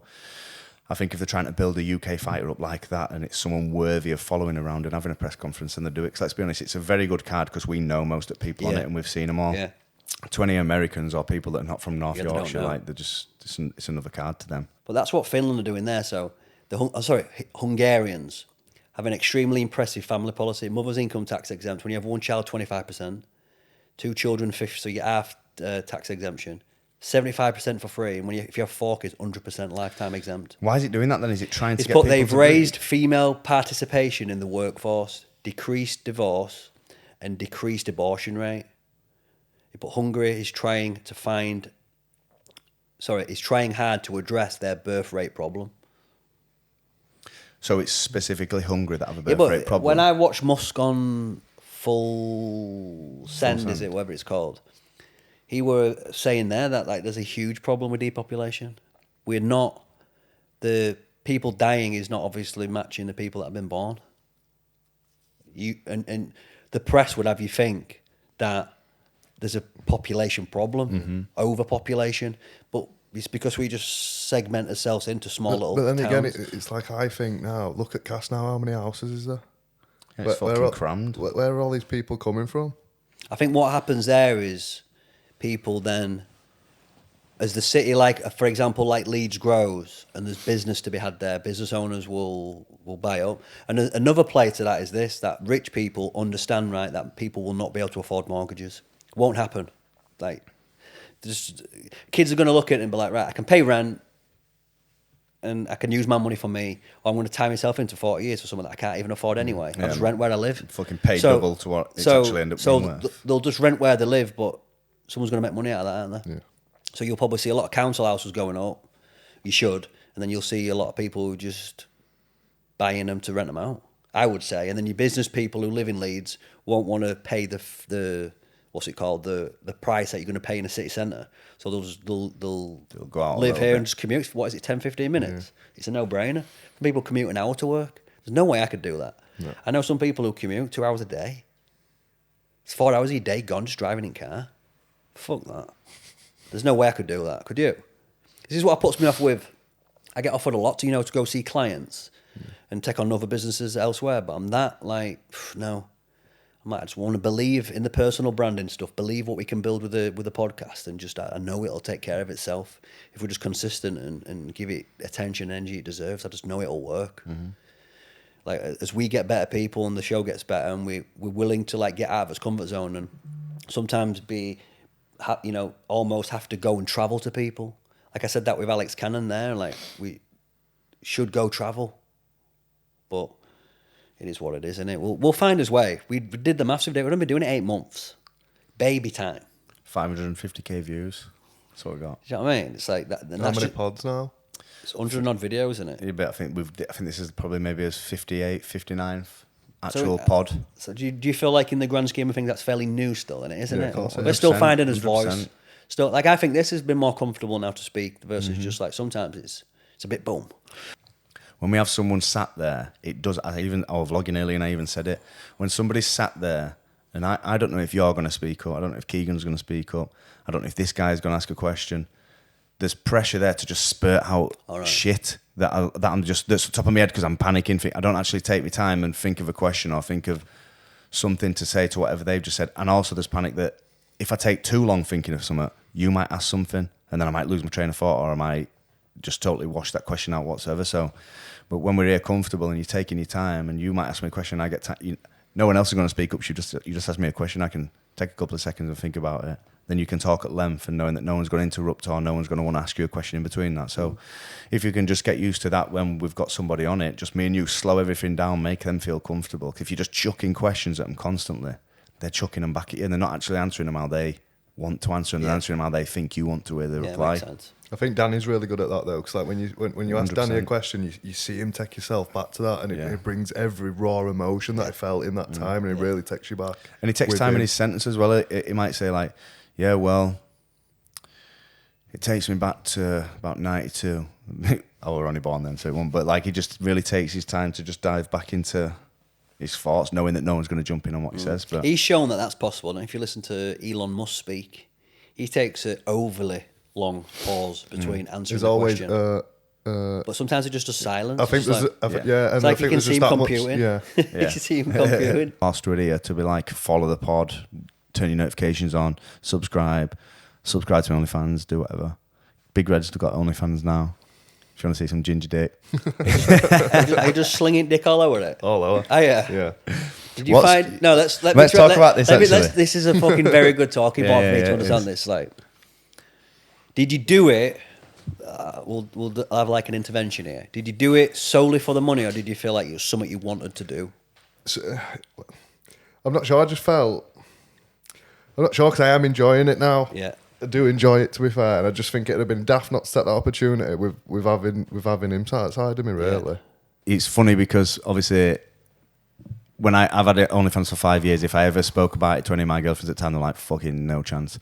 I think if they're trying to build a UK fighter up like that and it's someone worthy of following around and having a press conference, and they do it, because let's be honest, it's a very good card because we know most of the people on it and we've seen them all. Yeah. 20 Americans or people that are not from North Yorkshire, they're just it's another card to them. But that's what Finland are doing there. So Hungarians have an extremely impressive family policy. Mother's income tax exempt. When you have one child, 25%. 2 children, 50%. So you half tax exemption. 75% for free. And if you have 4 kids, 100% lifetime exempt. Why is it doing that then? Is it trying to get people they've raised female participation in the workforce, decreased divorce, and decreased abortion rate. But Hungary is trying hard to address their birth rate problem. So it's specifically Hungary that have a birth rate problem? When I watch Musk on Full Send, is it, whatever it's called, he were saying there that there's a huge problem with depopulation. The people dying is not obviously matching the people that have been born. And the press would have you think that there's a population problem, overpopulation, but it's because we just segment ourselves into small little But then towns. again, it's like I think now, look at Cass now, how many houses is there? Yeah, it's fucking crammed. Where are all these people coming from? I think what happens there is people then, as the city, for example, Leeds grows and there's business to be had there, business owners will buy up. And another play to that is this, that rich people understand, right, that people will not be able to afford mortgages. Won't happen. Kids are going to look at it and be like, right, I can pay rent and I can use my money for me, or I'm going to tie myself into 40 years for something that I can't even afford anyway. I'll just rent where I live. Fucking pay double to what it's actually end up being worth. They'll just rent where they live, but someone's going to make money out of that, aren't they? Yeah. So you'll probably see a lot of council houses going up. You should. And then you'll see a lot of people who just buying them to rent them out, I would say. And then your business people who live in Leeds won't want to pay the what's it called, the price that you're going to pay in a city centre. So they'll go out live here and just commute. What is it, 10, 15 minutes? Yeah. It's a no-brainer. People commute an hour to work. There's no way I could do that. Yeah. I know some people who commute 2 hours a day. It's 4 hours of your day gone just driving in car. Fuck that. There's no way I could do that. Could you? This is what puts me off with. I get offered a lot to, to go see clients and take on other businesses elsewhere, but I'm that like, no. I just want to believe in the personal branding stuff, believe what we can build with the podcast, and just I know it'll take care of itself if we're just consistent and give it attention and energy it deserves. I just know it'll work. Mm-hmm. Like as we get better people and the show gets better, and we're willing to like get out of its comfort zone and sometimes almost have to go and travel to people. Like I said that with Alex Cannon there, like we should go travel, but it is what it is, isn't it? We'll find his way. We did the maths of it. We've been doing it 8 months. Baby time. 550k views. That's what we got. Do you know what I mean? It's like that. How many pods now? It's 100 and odd videos, isn't it? Yeah, but I think this is probably maybe his 58th, 59th actual pod. So do you feel like in the grand scheme of things that's fairly new still, isn't it? Of course, We're still finding his 100%. voice. Still, like I think this has been more comfortable now to speak versus just like sometimes it's a bit boom. When we have someone sat there, it does. I was vlogging earlier and I even said it. When somebody's sat there, and I don't know if you're going to speak up, I don't know if Keegan's going to speak up, I don't know if this guy's going to ask a question. There's pressure there to just spurt out shit that's the top of my head because I'm panicking. I don't actually take my time and think of a question or think of something to say to whatever they've just said. And also there's panic that if I take too long thinking of something, you might ask something and then I might lose my train of thought or I might just totally wash that question out whatsoever. So, but when we're here comfortable and you're taking your time and you might ask me a question, I get time. No one else is going to speak up. You just ask me a question. I can take a couple of seconds and think about it. Then you can talk at length and knowing that no one's going to interrupt or no one's going to want to ask you a question in between that. So if you can just get used to that when we've got somebody on it, just me and you slow everything down, make them feel comfortable. If you're just chucking questions at them constantly, they're chucking them back at you and they're not actually answering them how they want to answer them. They're answering them how they think you want to hear the reply. Makes sense. I think Danny's really good at that though, because like when you ask 100%. Danny a question, you see him take yourself back to that, and it brings every raw emotion that I felt in that time, and it really takes you back. And he takes time in his sentence as well. He might say like, "Yeah, well, it takes me back to about 92." I was only born then, so it won't. But like, he just really takes his time to just dive back into his thoughts, knowing that no one's going to jump in on what he says. But he's shown that that's possible. And if you listen to Elon Musk speak, he takes an overly long pause between answering the question. But sometimes it just does silence. I think there's, it's like you can see him computing. You can see him computing. Whilst we're here, to be like, follow the pod, turn your notifications on, subscribe to OnlyFans, do whatever. Big Red's got OnlyFans now. If you want to see some ginger dick. Are you just slinging dick all over it? All over. Oh, yeah. Yeah. Did you find... No, let's talk about this, actually. This is a fucking very good talking point for me to understand this. Like, did you do it... we'll have like an intervention here. Did you do it solely for the money, or did you feel like it was something you wanted to do? So, I'm not sure. I'm not sure because I am enjoying it now. Yeah. I do enjoy it, to be fair, and I just think it'd have been daft not to take that opportunity with having him side of me, really. Yeah. It's funny because obviously when I've had OnlyFans for 5 years, if I ever spoke about it to any of my girlfriends at the time, they're like, fucking no chance.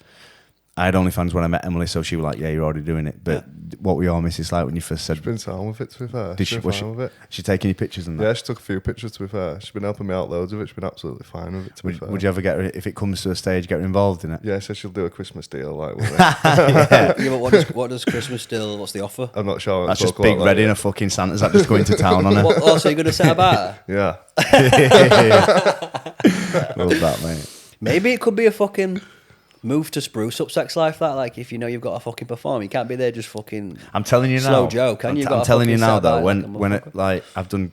I had OnlyFans when I met Emily, so she was like, yeah, you're already doing it. But what we all miss is like when you first said... She's been sound with it, to be fair. Was she taking your pictures and that? Yeah, she took a few pictures, to be fair. She's been helping me out loads of it. She's been absolutely fine with it, to be fair. Would you ever get her, if it comes to a stage, get her involved in it? Yeah, so she'll do a Christmas deal, like, with it. Yeah, but what does Christmas deal, what's the offer? I'm not sure. That's just Big Red in a fucking Santa's that just going to town on her. So you're going to set about her? Yeah. Love that, mate. Maybe it could be a fucking... move to spruce up sex life, that like if you know you've got to fucking perform, you can't be there just fucking. I'm telling you now, slow Joe, can you? I'm telling you now though, when it like I've done.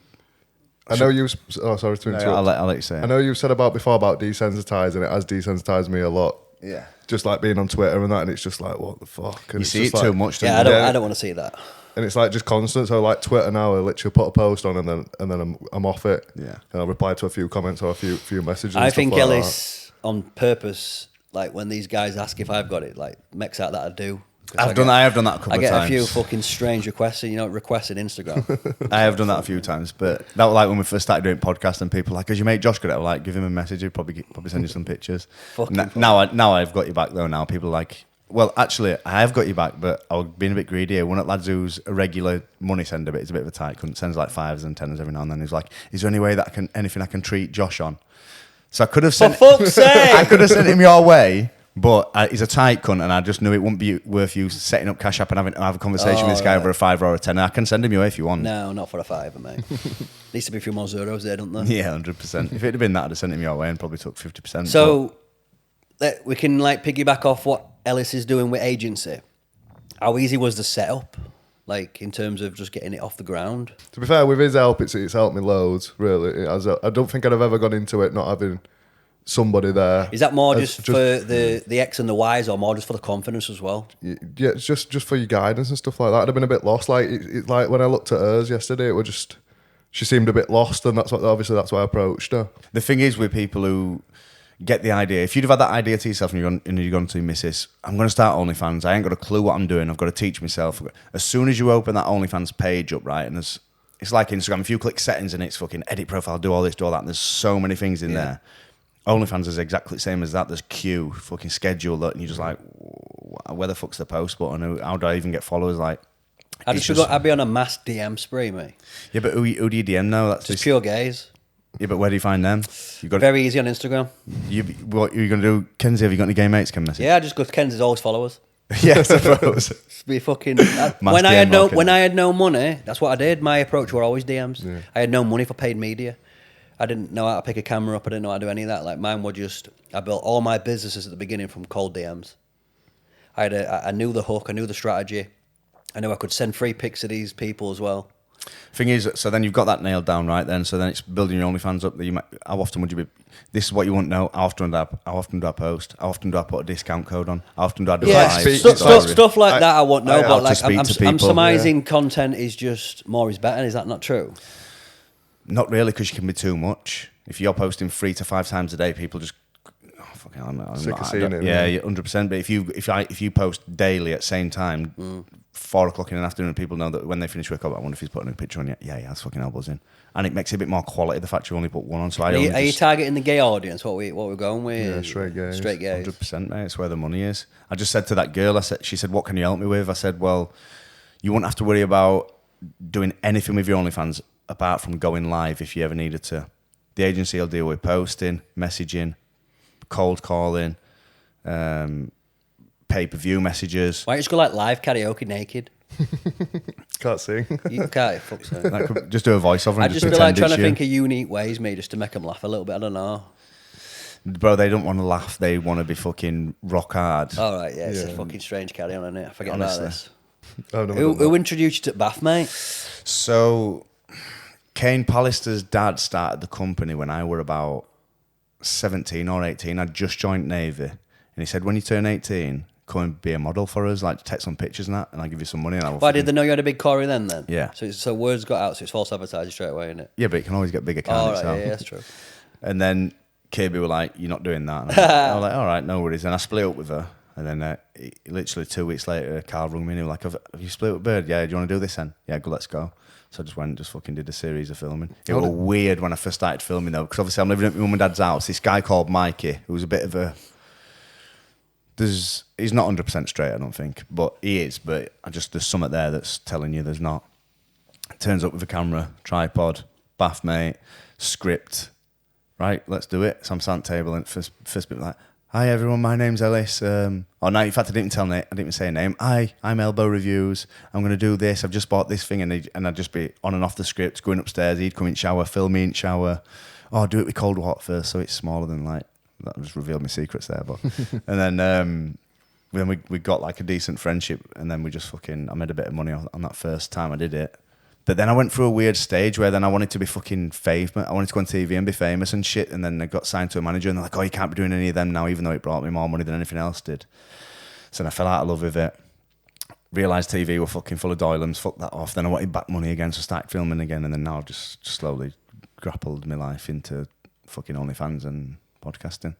I know you. Oh, sorry to interrupt. I'll let you say it. I know you've said about before about desensitizing. It has desensitized me a lot. Yeah. Just like being on Twitter and that, and it's just like, what the fuck? And you it's see just it like, too much. Yeah, I don't want to see that. And it's like just constant. So like Twitter now, I literally put a post on and then I'm off it. Yeah. And I'll reply to a few comments or a few messages. I think like Ellis on purpose. Like when these guys ask if I've got it, like makes out that I do. I have done that a couple of times. I get a few fucking strange requests, requests in Instagram. I have done that a few times, but that was like when we first started doing podcasts and people were like, "Has your mate Josh got it?" I was like, give him a message. He'll probably send you some pictures. Now I've got you back though. Now people are like, Well, actually, I have got you back, but I was being a bit greedy here. One of the lads who's a regular money sender, but he's a bit of a tight cunt, sends like 5s and 10s every now and then. He's like, is there any way that anything I can treat Josh on? So I could have sent, For fuck's sake! I could have sent him your way, but he's a tight cunt, and I just knew it wouldn't be worth you setting up Cash App and have a conversation with this guy over a 5 or a 10. I can send him your way if you want. No, not for a 5, mate. Needs to be a few more zeros there, don't there? Yeah, 100%. If it had been that, I'd have sent him your way and probably took 50%. So we can like piggyback off what Ellis is doing with agency. How easy was the setup? Like in terms of just getting it off the ground? To be fair, with his help, it's helped me loads, really. I don't think I'd have ever gone into it not having somebody there. Is that more just for the X and the Y's, or more just for the confidence as well? Yeah, it's just for your guidance and stuff like that. I'd have been a bit lost. Like like when I looked at hers yesterday, it was just, she seemed a bit lost, and that's why I approached her. The thing is with people who get the idea, if you'd have had that idea to yourself and you're going to missus, I'm going to start OnlyFans, I ain't got a clue what I'm doing, I've got to teach myself. As soon as you open that OnlyFans page up, right, and it's like Instagram, if you click settings and it's fucking edit profile, do all this, do all that, and there's so many things in there. OnlyFans is exactly the same as that. There's queue, fucking schedule that, and you're just like, where the fuck's the post button? How do I even get followers? Like, I'd be on a mass DM spree, mate. Yeah, but who do you DM now? That's just pure gays. Yeah, but where do you find them? You got very easy on Instagram. What are you going to do? Kenzie, have you got any gay mates can message? Yeah, I just go to Kenzie's always followers. Yeah, I suppose. Be fucking when I had no money, that's what I did. My approach were always DMs. Yeah. I had no money for paid media. I didn't know how to pick a camera up. I didn't know how to do any of that. Like mine were just, I built all my businesses at the beginning from cold DMs. I knew the hook. I knew the strategy. I knew I could send free pics to these people as well. Thing is, so then you've got that nailed down, right? Then, so then it's building your OnlyFans up. How often would you be? This is what you want to know. How often do I post? How often do I put a discount code on? How often do I do stuff like that? I won't know, but like I'm surmising content is just more is better. Is that not true? Not really, because you can be too much. If you're posting 3 to 5 times a day, people just I'm sick of seeing it. Yeah, 100%. But if you post daily at the same time, 4 o'clock in the afternoon, people know that when they finish work, I wonder if he's putting a picture on yet. Yeah, that's fucking elbows in, and it makes it a bit more quality. The fact you only put one on. So are you targeting the gay audience? What we're going with? Yeah, straight gays. 100%, mate. It's where the money is. I just said to that girl, she said, "What can you help me with?" I said, "Well, you won't have to worry about doing anything with your OnlyFans apart from going live if you ever needed to. The agency will deal with posting, messaging, cold calling, pay-per-view messages." Why don't you just go like live karaoke naked? Can't sing. You can't. Fuck so. Just do a voiceover. I'd just be like trying to think of unique ways, mate, just to make them laugh a little bit. I don't know. Bro, they don't want to laugh. They want to be fucking rock hard. All right, yeah, it's a fucking strange carry on, isn't it? I forget about this. Who introduced you to Bath, mate? So, Kane Pallister's dad started the company when I were about 17 or 18. I'd just joined Navy. And he said, when you turn 18, come and be a model for us, like take some pictures and that, and I'll give you some money. And Why did they know you had a big Corey then? Yeah. So words got out, so it's false advertising straight away, isn't it? Yeah, but it can always get bigger, can't it? Yeah, that's true. And then Kirby were like, you're not doing that. And I was like, all right, no worries. And I split up with her. And then literally 2 weeks later, Carl rung me and he was like, have you split up with Bird? Yeah, do you want to do this then? Yeah, good, let's go. So I just went and just fucking did a series of filming. It was weird when I first started filming though, because obviously I'm living at my mum and dad's house. This guy called Mikey, who was a bit of a... He's not 100% straight, I don't think, but he is. But there's something there that's telling you there's not. Turns up with a camera, tripod, bath mate, script. Right, let's do it. So I'm sat at the table and first bit like, hi everyone, my name's Ellis. In fact I didn't even say a name. Hi, I'm Elbow Reviews. I'm going to do this. I've just bought this thing, and I'd just be on and off the script, going upstairs. He'd come in shower, film me in shower. Oh, do it with cold water first, so it's smaller than like. That just revealed my secrets there, but and then we got like a decent friendship, and then I made a bit of money on that first time I did it. But then I went through a weird stage where then I wanted to be fucking famous. I wanted to go on TV and be famous and shit. And then I got signed to a manager, and they're like, "Oh, you can't be doing any of them now," even though it brought me more money than anything else did. So then I fell out of love with it. Realised TV were fucking full of doylams. Fucked that off. Then I wanted back money again, so I started filming again. And then now I've just slowly grappled my life into fucking OnlyFans and podcasting.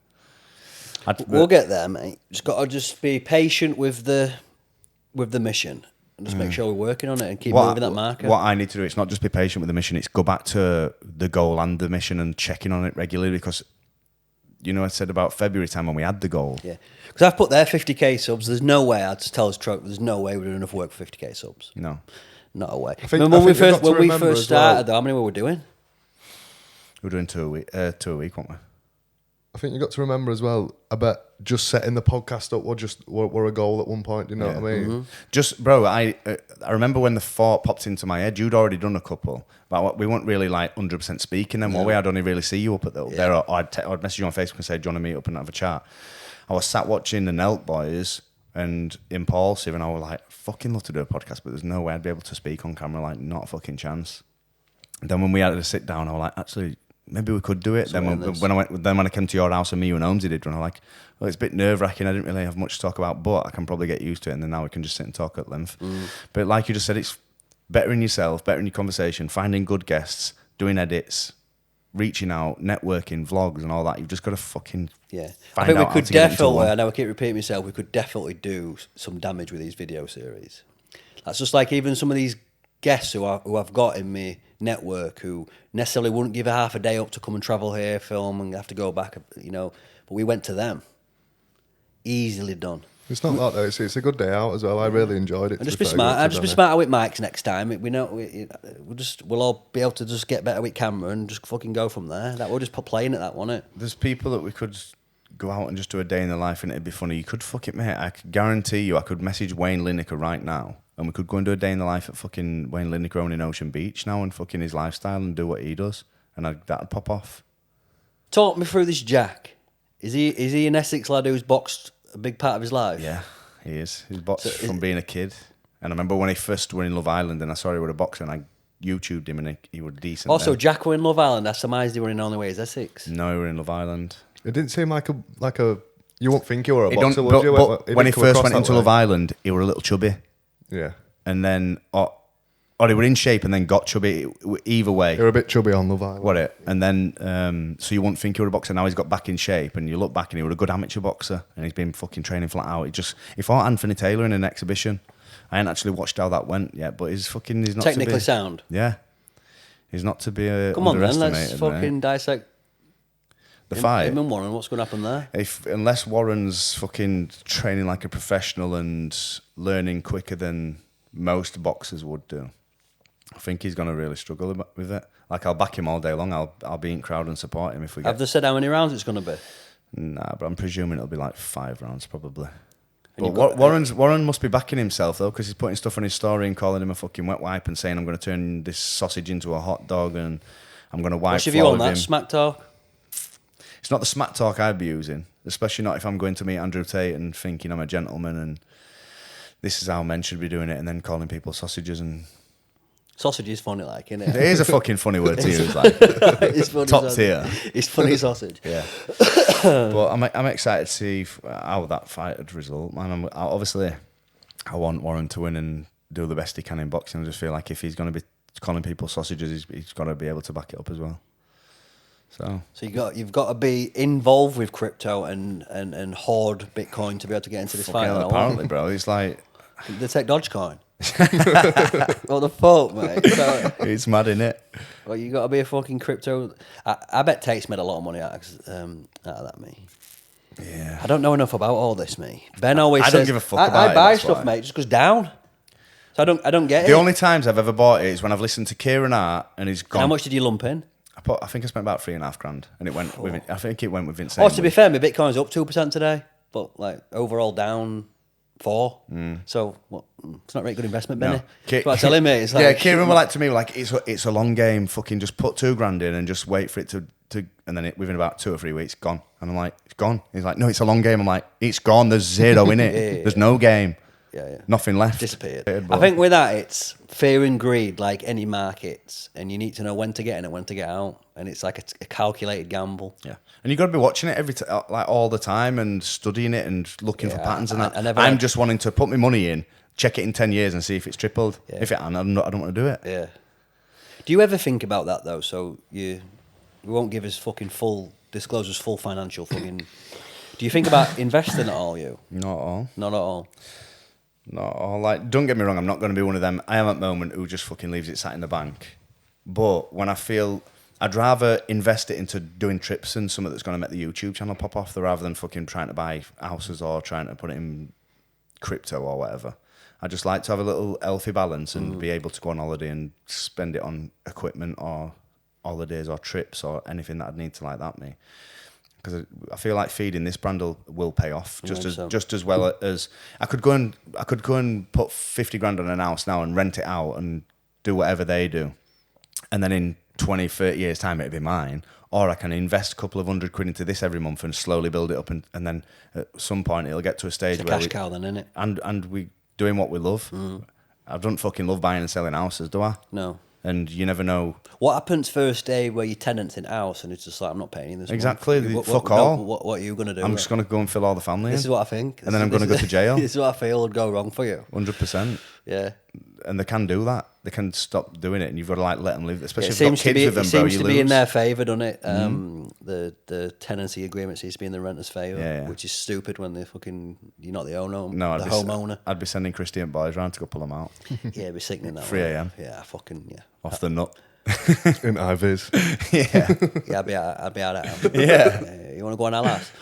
We'll get there, mate. Just got to be patient with the mission. And just make sure we're working on it and keep moving that marker. What I need to do, it's not just be patient with the mission, it's go back to the goal and the mission and checking on it regularly, because you know, I said about February time when we had the goal. Yeah. Because I've put there 50k subs. There's no way, I'd just tell us, there's no way we're doing enough work for 50k subs. No. Not a way. think- When we we've got to first remember as well- started, though, how many were we doing? We're doing 2 a week, weren't we? I think you got to remember as well. I bet just setting the podcast up were a goal at one point. Do you know what I mean? Mm-hmm. Just, bro, I remember when the thought popped into my head. You'd already done a couple, but we weren't really like 100% speaking then, were we? I'd only really see you up at there. Or I'd message you on Facebook and say, do you want to meet up and have a chat? I was sat watching the Nelt Boys and Impulsive, and I was like, fucking love to do a podcast, but there's no way I'd be able to speak on camera, like, not a fucking chance. And then when we had to sit down, I was like, actually, maybe we could do it. Then when I came to your house and me and Holmesy did one, I'm like, well, it's a bit nerve-wracking. I didn't really have much to talk about, but I can probably get used to it, and then now we can just sit and talk at length. But like you just said, it's bettering yourself, bettering your conversation, finding good guests, doing edits, reaching out, networking, vlogs and all that. You've just got to fucking I find think we out could how to get into definitely, one. I know I keep repeating myself, we could definitely do some damage with these video series. That's just like even some of these guests who I've got in my network who necessarily wouldn't give a half a day up to come and travel here, film, and have to go back, you know. But we went to them. Easily done. It's not that though. It's a good day out as well. I really enjoyed it. And just be smart. Just be smarter with mics next time. We know we'll all be able to just get better with camera and just fucking go from there. That we'll just put playing at that, won't it? There's people that we could go out and just do a day in their life and it'd be funny. You could fuck it, mate. I could guarantee you I could message Wayne Lineker right now and we could go and do a day in the life at fucking Wayne Lineker owning Ocean Beach now and fucking his lifestyle and do what he does. And that'd pop off. Talk me through this Jack. Is he an Essex lad who's boxed a big part of his life? Yeah, he is. He's boxed from being a kid. And I remember when he first were in Love Island and I saw he was a boxer and I YouTubed him and he was decent. Also, then. Jack were in Love Island. I surmised he were in Only Way is Essex. No, he were in Love Island. It didn't seem like a. You wouldn't think you were a He boxer, don't- would but- you? but It when he didn't come first across went that into way. Love Island, he were a little chubby. Yeah. And then, or he were in shape and then got chubby. Either way. You're a bit chubby on Love Island. What it? And then, so you wouldn't think he were a boxer. Now he's got back in shape, and you look back and he were a good amateur boxer, and he's been fucking training flat out. He fought Anthony Taylor in an exhibition. I ain't actually watched how that went yet, but he's not Technically to be, sound. Yeah, he's not to be Come on then, underestimated. let's fucking mate. dissect The fight. him and Warren. What's going to happen there? Unless Warren's fucking training like a professional and learning quicker than most boxers would do, I think he's going to really struggle with it. Like, I'll back him all day long. I'll be in crowd and support him if we get... Have they said how many rounds it's going to be? Nah, but I'm presuming it'll be like 5 rounds probably. And But Warren must be backing himself though, because he's putting stuff on his story and calling him a fucking wet wipe and saying I'm going to turn this sausage into a hot dog and I'm going to wipe What's your floor view on with that? him. Smack talk? It's not the smack talk I'd be using, especially not if I'm going to meet Andrew Tate and thinking I'm a gentleman and this is how men should be doing it, and then calling people sausages and... Sausage is funny, like, isn't it? It is a fucking funny word to use, like It's funny top sausage. tier. It's funny sausage. Yeah, but I'm excited to see how that fight would result, man. Obviously, I want Warren to win and do the best he can in boxing. I just feel like if he's going to be calling people sausages, he's got to be able to back it up as well. So you've got to be involved with crypto and hoard Bitcoin to be able to get into this fight. fucking hell, apparently, bro, it's like They take Dogecoin. What the fuck, mate? So, it's mad, innit? well, you got to be a fucking crypto. I bet Tate's made a lot of money out of that, me. Yeah. I don't know enough about all this, me. Ben always I says... don't give a fuck about I it, buy that's stuff, why. mate, just goes down. So I don't get it. The only times I've ever bought it is when I've listened to Kieran Hart and he's gone. How much did you lump in? I think I spent about $3,500, and it went. I think it went with Vince. Oh, to be fair, my Bitcoin's up 2% today, but like overall down 4%. So it's not a very good investment, Benny. That's what I tell him, mate. It's like, yeah, Kieran were like to me, like it's a long game. Fucking just put $2,000 in and just wait for it to and then within about 2 or 3 weeks, gone. And I'm like, it's gone. He's like, no, it's a long game. I'm like, it's gone. There's zero in it. Yeah. There's no game. Yeah. Nothing left. Disappeared. But- I think with that, it's fear and greed, like any markets, and you need to know when to get in and when to get out, and it's like a calculated gamble. Yeah, and you got to be watching it like all the time and studying it and looking for patterns and that. I'm just wanting to put my money in, check it in 10 years and see if it's tripled. Yeah. If it hasn't, I don't want to do it. Yeah. Do you ever think about that though? So you won't give us fucking disclose us full financial fucking. Do you think about investing at all? You? Not at all. Not at all. Not at all. Like, don't get me wrong, I'm not going to be one of them. I am at the moment who just fucking leaves it sat in the bank. But when I feel I'd rather invest it into doing trips and something that's going to make the YouTube channel pop off, rather than fucking trying to buy houses or trying to put it in crypto or whatever. I just like to have a little healthy balance and be able to go on holiday and spend it on equipment or holidays or trips or anything that I'd need to like that me. Because I feel like feeding this brand will pay off just as well as I could go and put 50 grand on an house now and rent it out and do whatever they do, and then in 20, 30 years time it'd be mine. Or I can invest a couple of £100 into this every month and slowly build it up, and then at some point it'll get to a stage It's a cash cow then, isn't it? And we doing what we love. I don't fucking love buying and selling houses, do I? No. And you never know. What happens first day where your tenant's in house and it's just like, I'm not paying you this Exactly. month? Fuck all. What are you going to do? I'm just going to go and fill all the family This in. is what I think. And then I'm going to go to jail. This is what I feel would go wrong for you. 100%. Yeah. And they can do that. They can stop doing it, and you've got to like let them live. Especially It if you've got seems to kids be, with them, it bro. seems You to lose. be in their favour, doesn't it? The tenancy agreement seems to be in the renter's favour, Yeah. which is stupid when you're not the owner, No, the homeowner. I'd be sending Christian boys round to go pull them out. Yeah, it'd be sickening that 3 way. a.m. Yeah, fucking. Off the nut. In IVs. Yeah. Yeah, I'd be out of Yeah. You want to go on our last?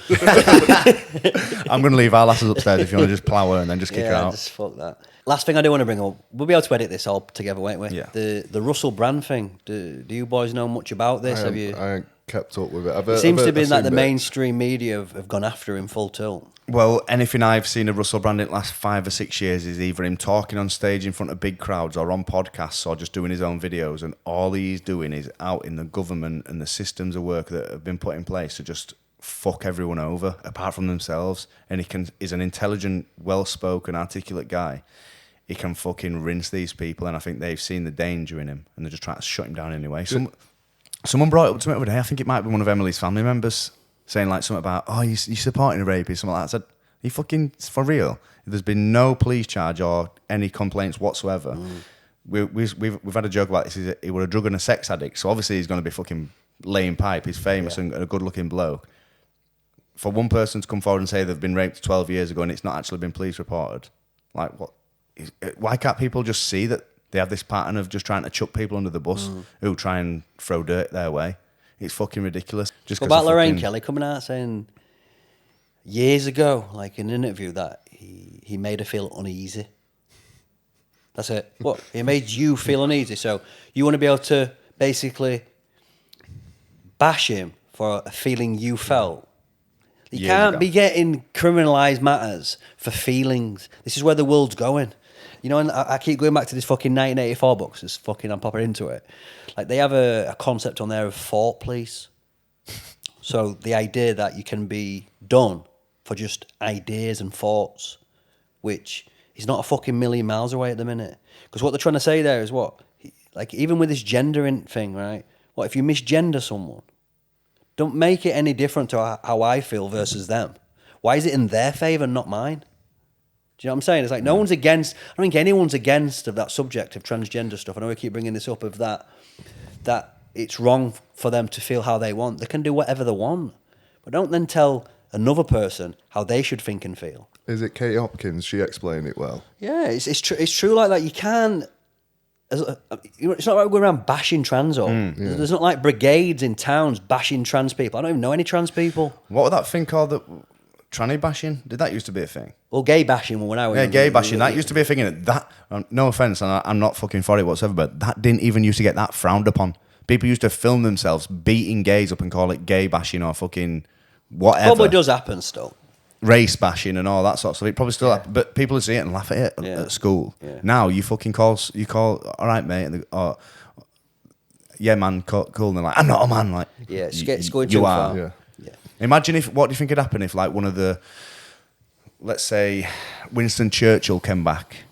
I'm going to leave our lasses upstairs if you want to just plough her and then just kick her out. Just fuck that. Last thing I do want to bring up, we'll be able to edit this all together, won't we? Yeah. The Russell Brand thing. Do you boys know much about this? I Have you? ain't kept up with it. It seems to be like the mainstream media have gone after him full tilt. Well, anything I've seen of Russell Brand in the last 5 or 6 years is either him talking on stage in front of big crowds or on podcasts or just doing his own videos, and all he's doing is out in the government and the systems of work that have been put in place to just fuck everyone over apart from themselves. And he's an intelligent, well-spoken, articulate guy. He can fucking rinse these people, and I think they've seen the danger in him and they're just trying to shut him down anyway. Someone brought it up to me the other day. I think it might be one of Emily's family members saying like something about, oh, you're supporting a rapist, something like that. I said, are you fucking for real? There's been no police charge or any complaints whatsoever. We've had a joke about this. He was a drug and a sex addict, so obviously he's going to be fucking laying pipe. He's famous and a good-looking bloke. For one person to come forward and say they've been raped 12 years ago and it's not actually been police reported, like what? Why can't people just see that they have this pattern of just trying to chuck people under the bus who try and throw dirt their way? It's fucking ridiculous. Just What about Lorraine Kelly coming out saying years ago, like in an interview, that he made her feel uneasy? That's it. What? He made you feel uneasy. So you want to be able to basically bash him for a feeling you felt. You can't be getting criminalised matters for feelings. This is where the world's going. You know, and I keep going back to this fucking 1984 books. This fucking, I'm popping into it. Like, they have a concept on there of thought police. So the idea that you can be done for just ideas and thoughts, which is not a fucking million miles away at the minute. Because what they're trying to say there is what? Like, even with this gendering thing, right? What if you misgender someone? Don't make it any different to how I feel versus them. Why is it in their favour, not mine? Do you know what I'm saying? It's like no one's against. I don't think anyone's against of that subject of transgender stuff. I know we keep bringing this up of that it's wrong for them to feel how they want. They can do whatever they want, but don't then tell another person how they should think and feel. Is it Kate Hopkins? She explained it well. Yeah, it's true. It's true like that. You can't. It's not like we're around bashing trans all. There's not like brigades in towns bashing trans people. I don't even know any trans people. What was that thing called? Tranny bashing? Did that used to be a thing? Well, gay bashing when I was... Yeah, gay bashing. That used to be a thing, innit? That, no offence, and I'm not fucking for it whatsoever, but that didn't even used to get that frowned upon. People used to film themselves beating gays up and call it gay bashing or fucking whatever. Probably does happen still. Race bashing and all that sort of stuff. It probably still happens, but people see it and laugh at it at school. Yeah. Now you fucking call, all right, mate, and yeah, man, cool, and they're like, I'm not a man. Like, yeah, it's going too you far. are. Yeah. Imagine what do you think would happen if, like, one of the, let's say, Winston Churchill came back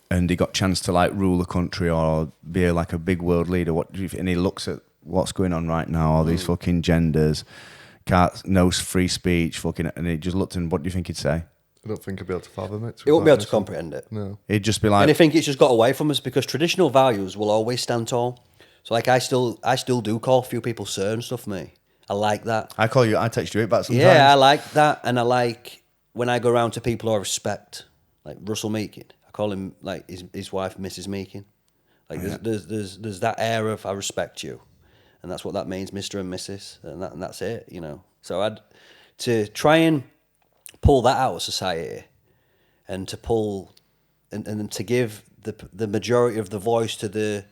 and he got a chance to, like, rule a country or be like a big world leader. What do you think? And he looks at what's going on right now, all these fucking genders, no free speech, fucking, and he just looked and what do you think he'd say? I don't think I'd be able to fathom it. He won't be able to comprehend it. No. He'd just be like, And I think it's just got away from us because traditional values will always stand tall. So, like, I still do call a few people sir and stuff, mate. I like that. I text you it back sometimes. Yeah, I like that. And I like when I go around to people I respect, like Russell Meakin. I call him, like, his wife, Mrs. Meakin. Like, there's that air of, I respect you. and that's what that means, Mr. and Mrs. And that's it, you know. So to try and pull that out of society, and to pull and to give the majority of the voice to the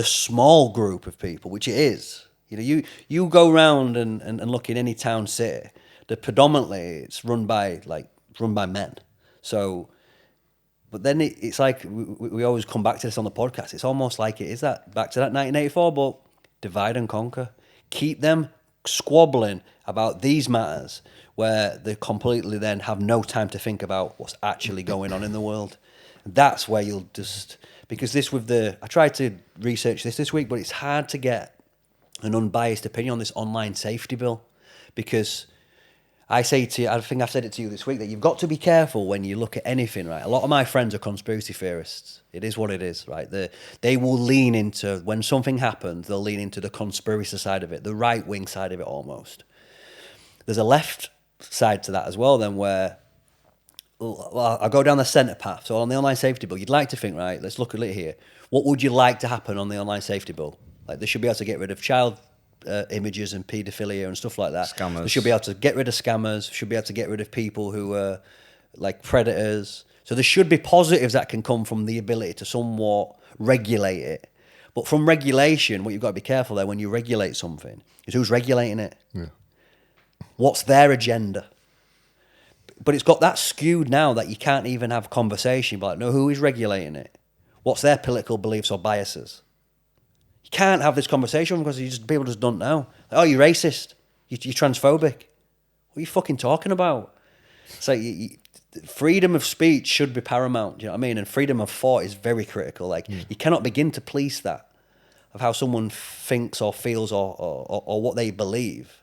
small group of people, which it is. You know, you go around and look in any town, city, that predominantly it's run by men. So, but then it's like we always come back to this on the podcast. It's almost like it is that back to that 1984, but divide and conquer. Keep them squabbling about these matters where they completely then have no time to think about what's actually going on in the world. That's where you'll just, because I tried to research this week, but it's hard to get an unbiased opinion on this online safety bill, because I say to you, I think I've said it to you this week, that you've got to be careful when you look at anything, right? A lot of my friends are conspiracy theorists. It is what it is, right? They will lean into, when something happens, they'll lean into the conspiracy side of it, the right-wing side of it almost. There's a left side to that as well then, where I'll go down the centre path. So on the online safety bill, you'd like to think, right, let's look at it here. What would you like to happen on the online safety bill? Like, they should be able to get rid of child images and paedophilia and stuff like that. Scammers. They should be able to get rid of scammers, should be able to get rid of people who are like predators. So there should be positives that can come from the ability to somewhat regulate it. But from regulation, what you've got to be careful there when you regulate something is who's regulating it. Yeah. What's their agenda? But it's got that skewed now that you can't even have conversation. But like, no, who is regulating it? What's their political beliefs or biases? You can't have this conversation because people just don't know. Like, oh, you're racist. You're transphobic. What are you fucking talking about? It's like freedom of speech should be paramount. Do you know what I mean? And freedom of thought is very critical. Like you cannot begin to police that, of how someone thinks or feels or what they believe.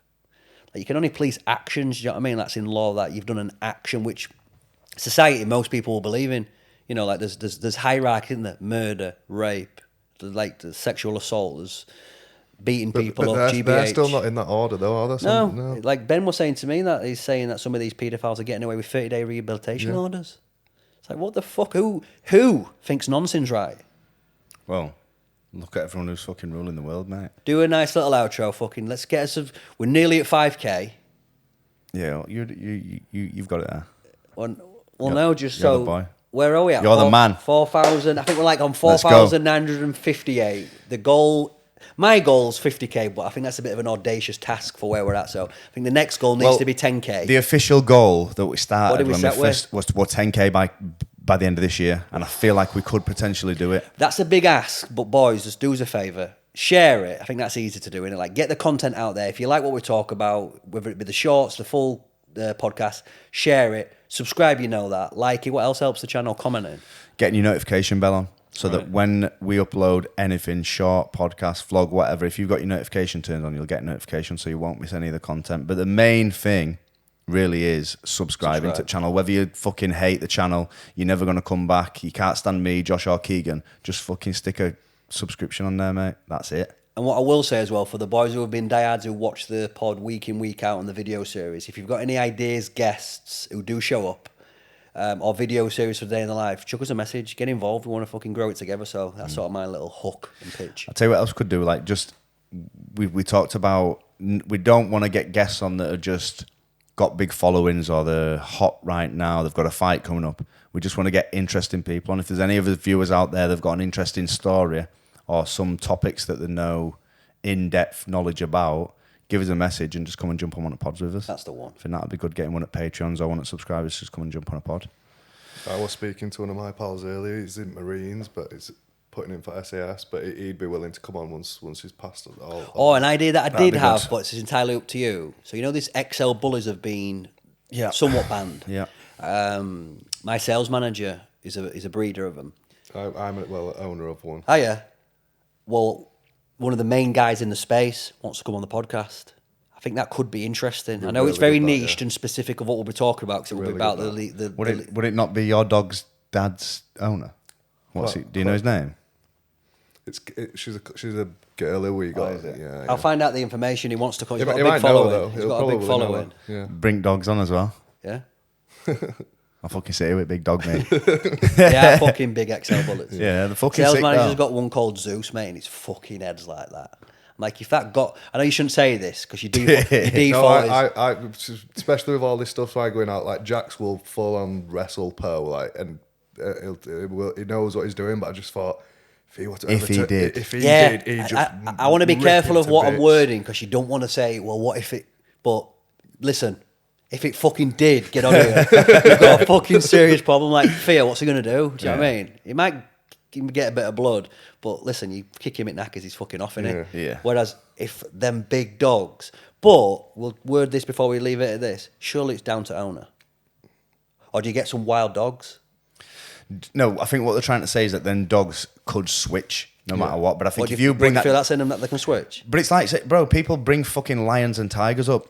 Like, you can only police actions. Do you know what I mean? That's in law, that you've done an action which society, most people will believe in. You know, like there's hierarchy in there: murder, rape, like the sexual assault, there's beating people up, GBH. They're still not in that order though, are they? No. Like Ben was saying to me, that he's saying that some of these paedophiles are getting away with 30-day rehabilitation orders. It's like, what the fuck? Who thinks nonsense right? Well, look at everyone who's fucking ruling the world, mate. Do a nice little outro, fucking. Let's get us. We're nearly at 5K. Yeah, you've got it there. Well, no, just you're so. the boy. Where are we at? You're the man. 4,000. I think we're like on 4,958. The goal. My goal's 50K, but I think that's a bit of an audacious task for where we're at. So I think the next goal needs to be 10K. The official goal that we started when we first was 10K by the end of this year, and I feel like we could potentially do it. That's a big ask, but boys, just do us a favour. Share it. I think that's easy to do, innit? Like, get the content out there. If you like what we talk about, whether it be the shorts, the full podcast, share it. Subscribe, you know that. Like it. What else helps the channel? Commenting. Getting your notification bell on, so that when we upload anything, short, podcast, vlog, whatever, if you've got your notification turned on, you'll get a notification, so you won't miss any of the content. But the main thing really is subscribing to the channel. Whether you fucking hate the channel, you're never going to come back, you can't stand me, Josh or Keegan, just fucking stick a subscription on there, mate. That's it. And what I will say as well, for the boys who have been diehards who watch the pod week in, week out on the video series, if you've got any ideas, guests who do show up, or video series for Day in the Life, chuck us a message, get involved. We want to fucking grow it together. So that's sort of my little hook and pitch. I'll tell you what else we could do. Like, just we talked about, we don't want to get guests on that are just got big followings or they're hot right now, they've got a fight coming up. We just want to get interesting people. And if there's any of the viewers out there that've got an interesting story or some topics that they know in-depth knowledge about, give us a message and just come and jump on one of the pods with us. That's the one. I think that'd be good, getting one at Patreons or one at subscribers, just come and jump on a pod. I was speaking to one of my pals earlier. He's in Marines, but he's putting in for SAS. But he'd be willing to come on once he's passed it. An idea that I did have, but it's entirely up to you. So you know, these XL bullies have been somewhat banned. Yeah. My sales manager is a breeder of them. I'm owner of one. Oh yeah. Well, one of the main guys in the space wants to come on the podcast. I think that could be interesting. I know it's very niched and specific of what we'll be talking about, because it will be about the Would it not be your dog's dad's owner? Do you know his name? She's a girl who we got. Yeah. I'll find out the information. He wants to come. He's got he a big might know, following. though. He's He'll got a big probably know following. Yeah. Bring dogs on as well. Yeah. I'll fucking sit here with big dog, mate. Yeah, fucking big XL bullets. Yeah, the fucking sales sick manager's dog. got one called Zeus, mate, and his fucking head's like that. Like, if that got... I know you shouldn't say this, because your default is... I, especially with all this stuff like going out, like Jax will full on wrestle Poe, like, and he knows what he's doing. But I just thought, if he did, he just... I want to be careful of what I'm bits. wording, because you don't want to say, well, what if it... But listen, if it fucking did get on here, you've got a fucking serious problem. Like, Theo, what's he going to do? Do you know what I mean? He might get a bit of blood, but listen, you kick him at knackers, he's fucking off, innit? Yeah. Whereas if them big dogs... But we'll word this before we leave it at this. Surely it's down to owner. Or do you get some wild dogs? No, I think what they're trying to say is that then dogs could switch no matter what. But I think if you bring bring that... feel that's in them that they can switch? But it's like, bro, people bring fucking lions and tigers up.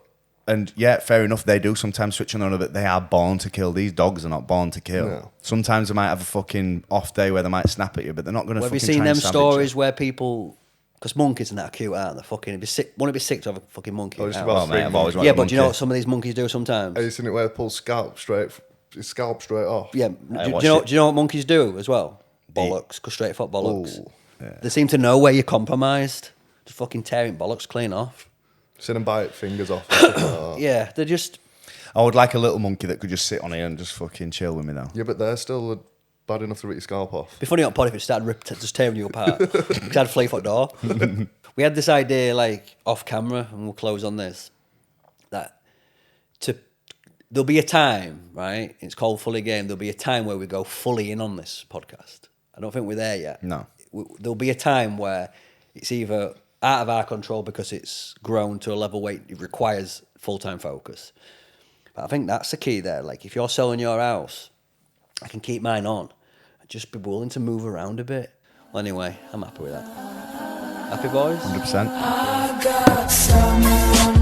And yeah, fair enough, they do sometimes switch on another, but they are born to kill. These dogs are not born to kill. No. Sometimes they might have a fucking off day where they might snap at you, but they're not going to fucking Have you seen them stories where people... Because monkeys are that cute, aren't they? Fucking, it'd be sick. Wouldn't it be sick to have a fucking monkey? Mate, I've always wanted yeah, a but monkey. do you know what some of these monkeys do sometimes? Have you seen it where they pull scalp straight off? Yeah. Do you know what monkeys do as well? Bollocks, go straight for bollocks. Ooh. Yeah. They seem to know where you're compromised. Just fucking tearing bollocks clean off. Seen them bite fingers off. And stuff like that. Yeah, they're just... I would like a little monkey that could just sit on here and just fucking chill with me though. Yeah, but they're still bad enough to rip your scalp off. It'd be funny on pod if it started just tearing you apart. Because I'd flee for door. We had this idea, like, off camera, and we'll close on this, that there'll be a time, right? It's called FullyGame. There'll be a time where we go fully in on this podcast. I don't think we're there yet. No. There'll be a time where it's either out of our control because it's grown to a level where it requires full-time focus. But I think that's the key there. Like, if you're selling your house, I can keep mine on. Just be willing to move around a bit. Well, anyway, I'm happy with that. Happy, boys? 100%. I got someone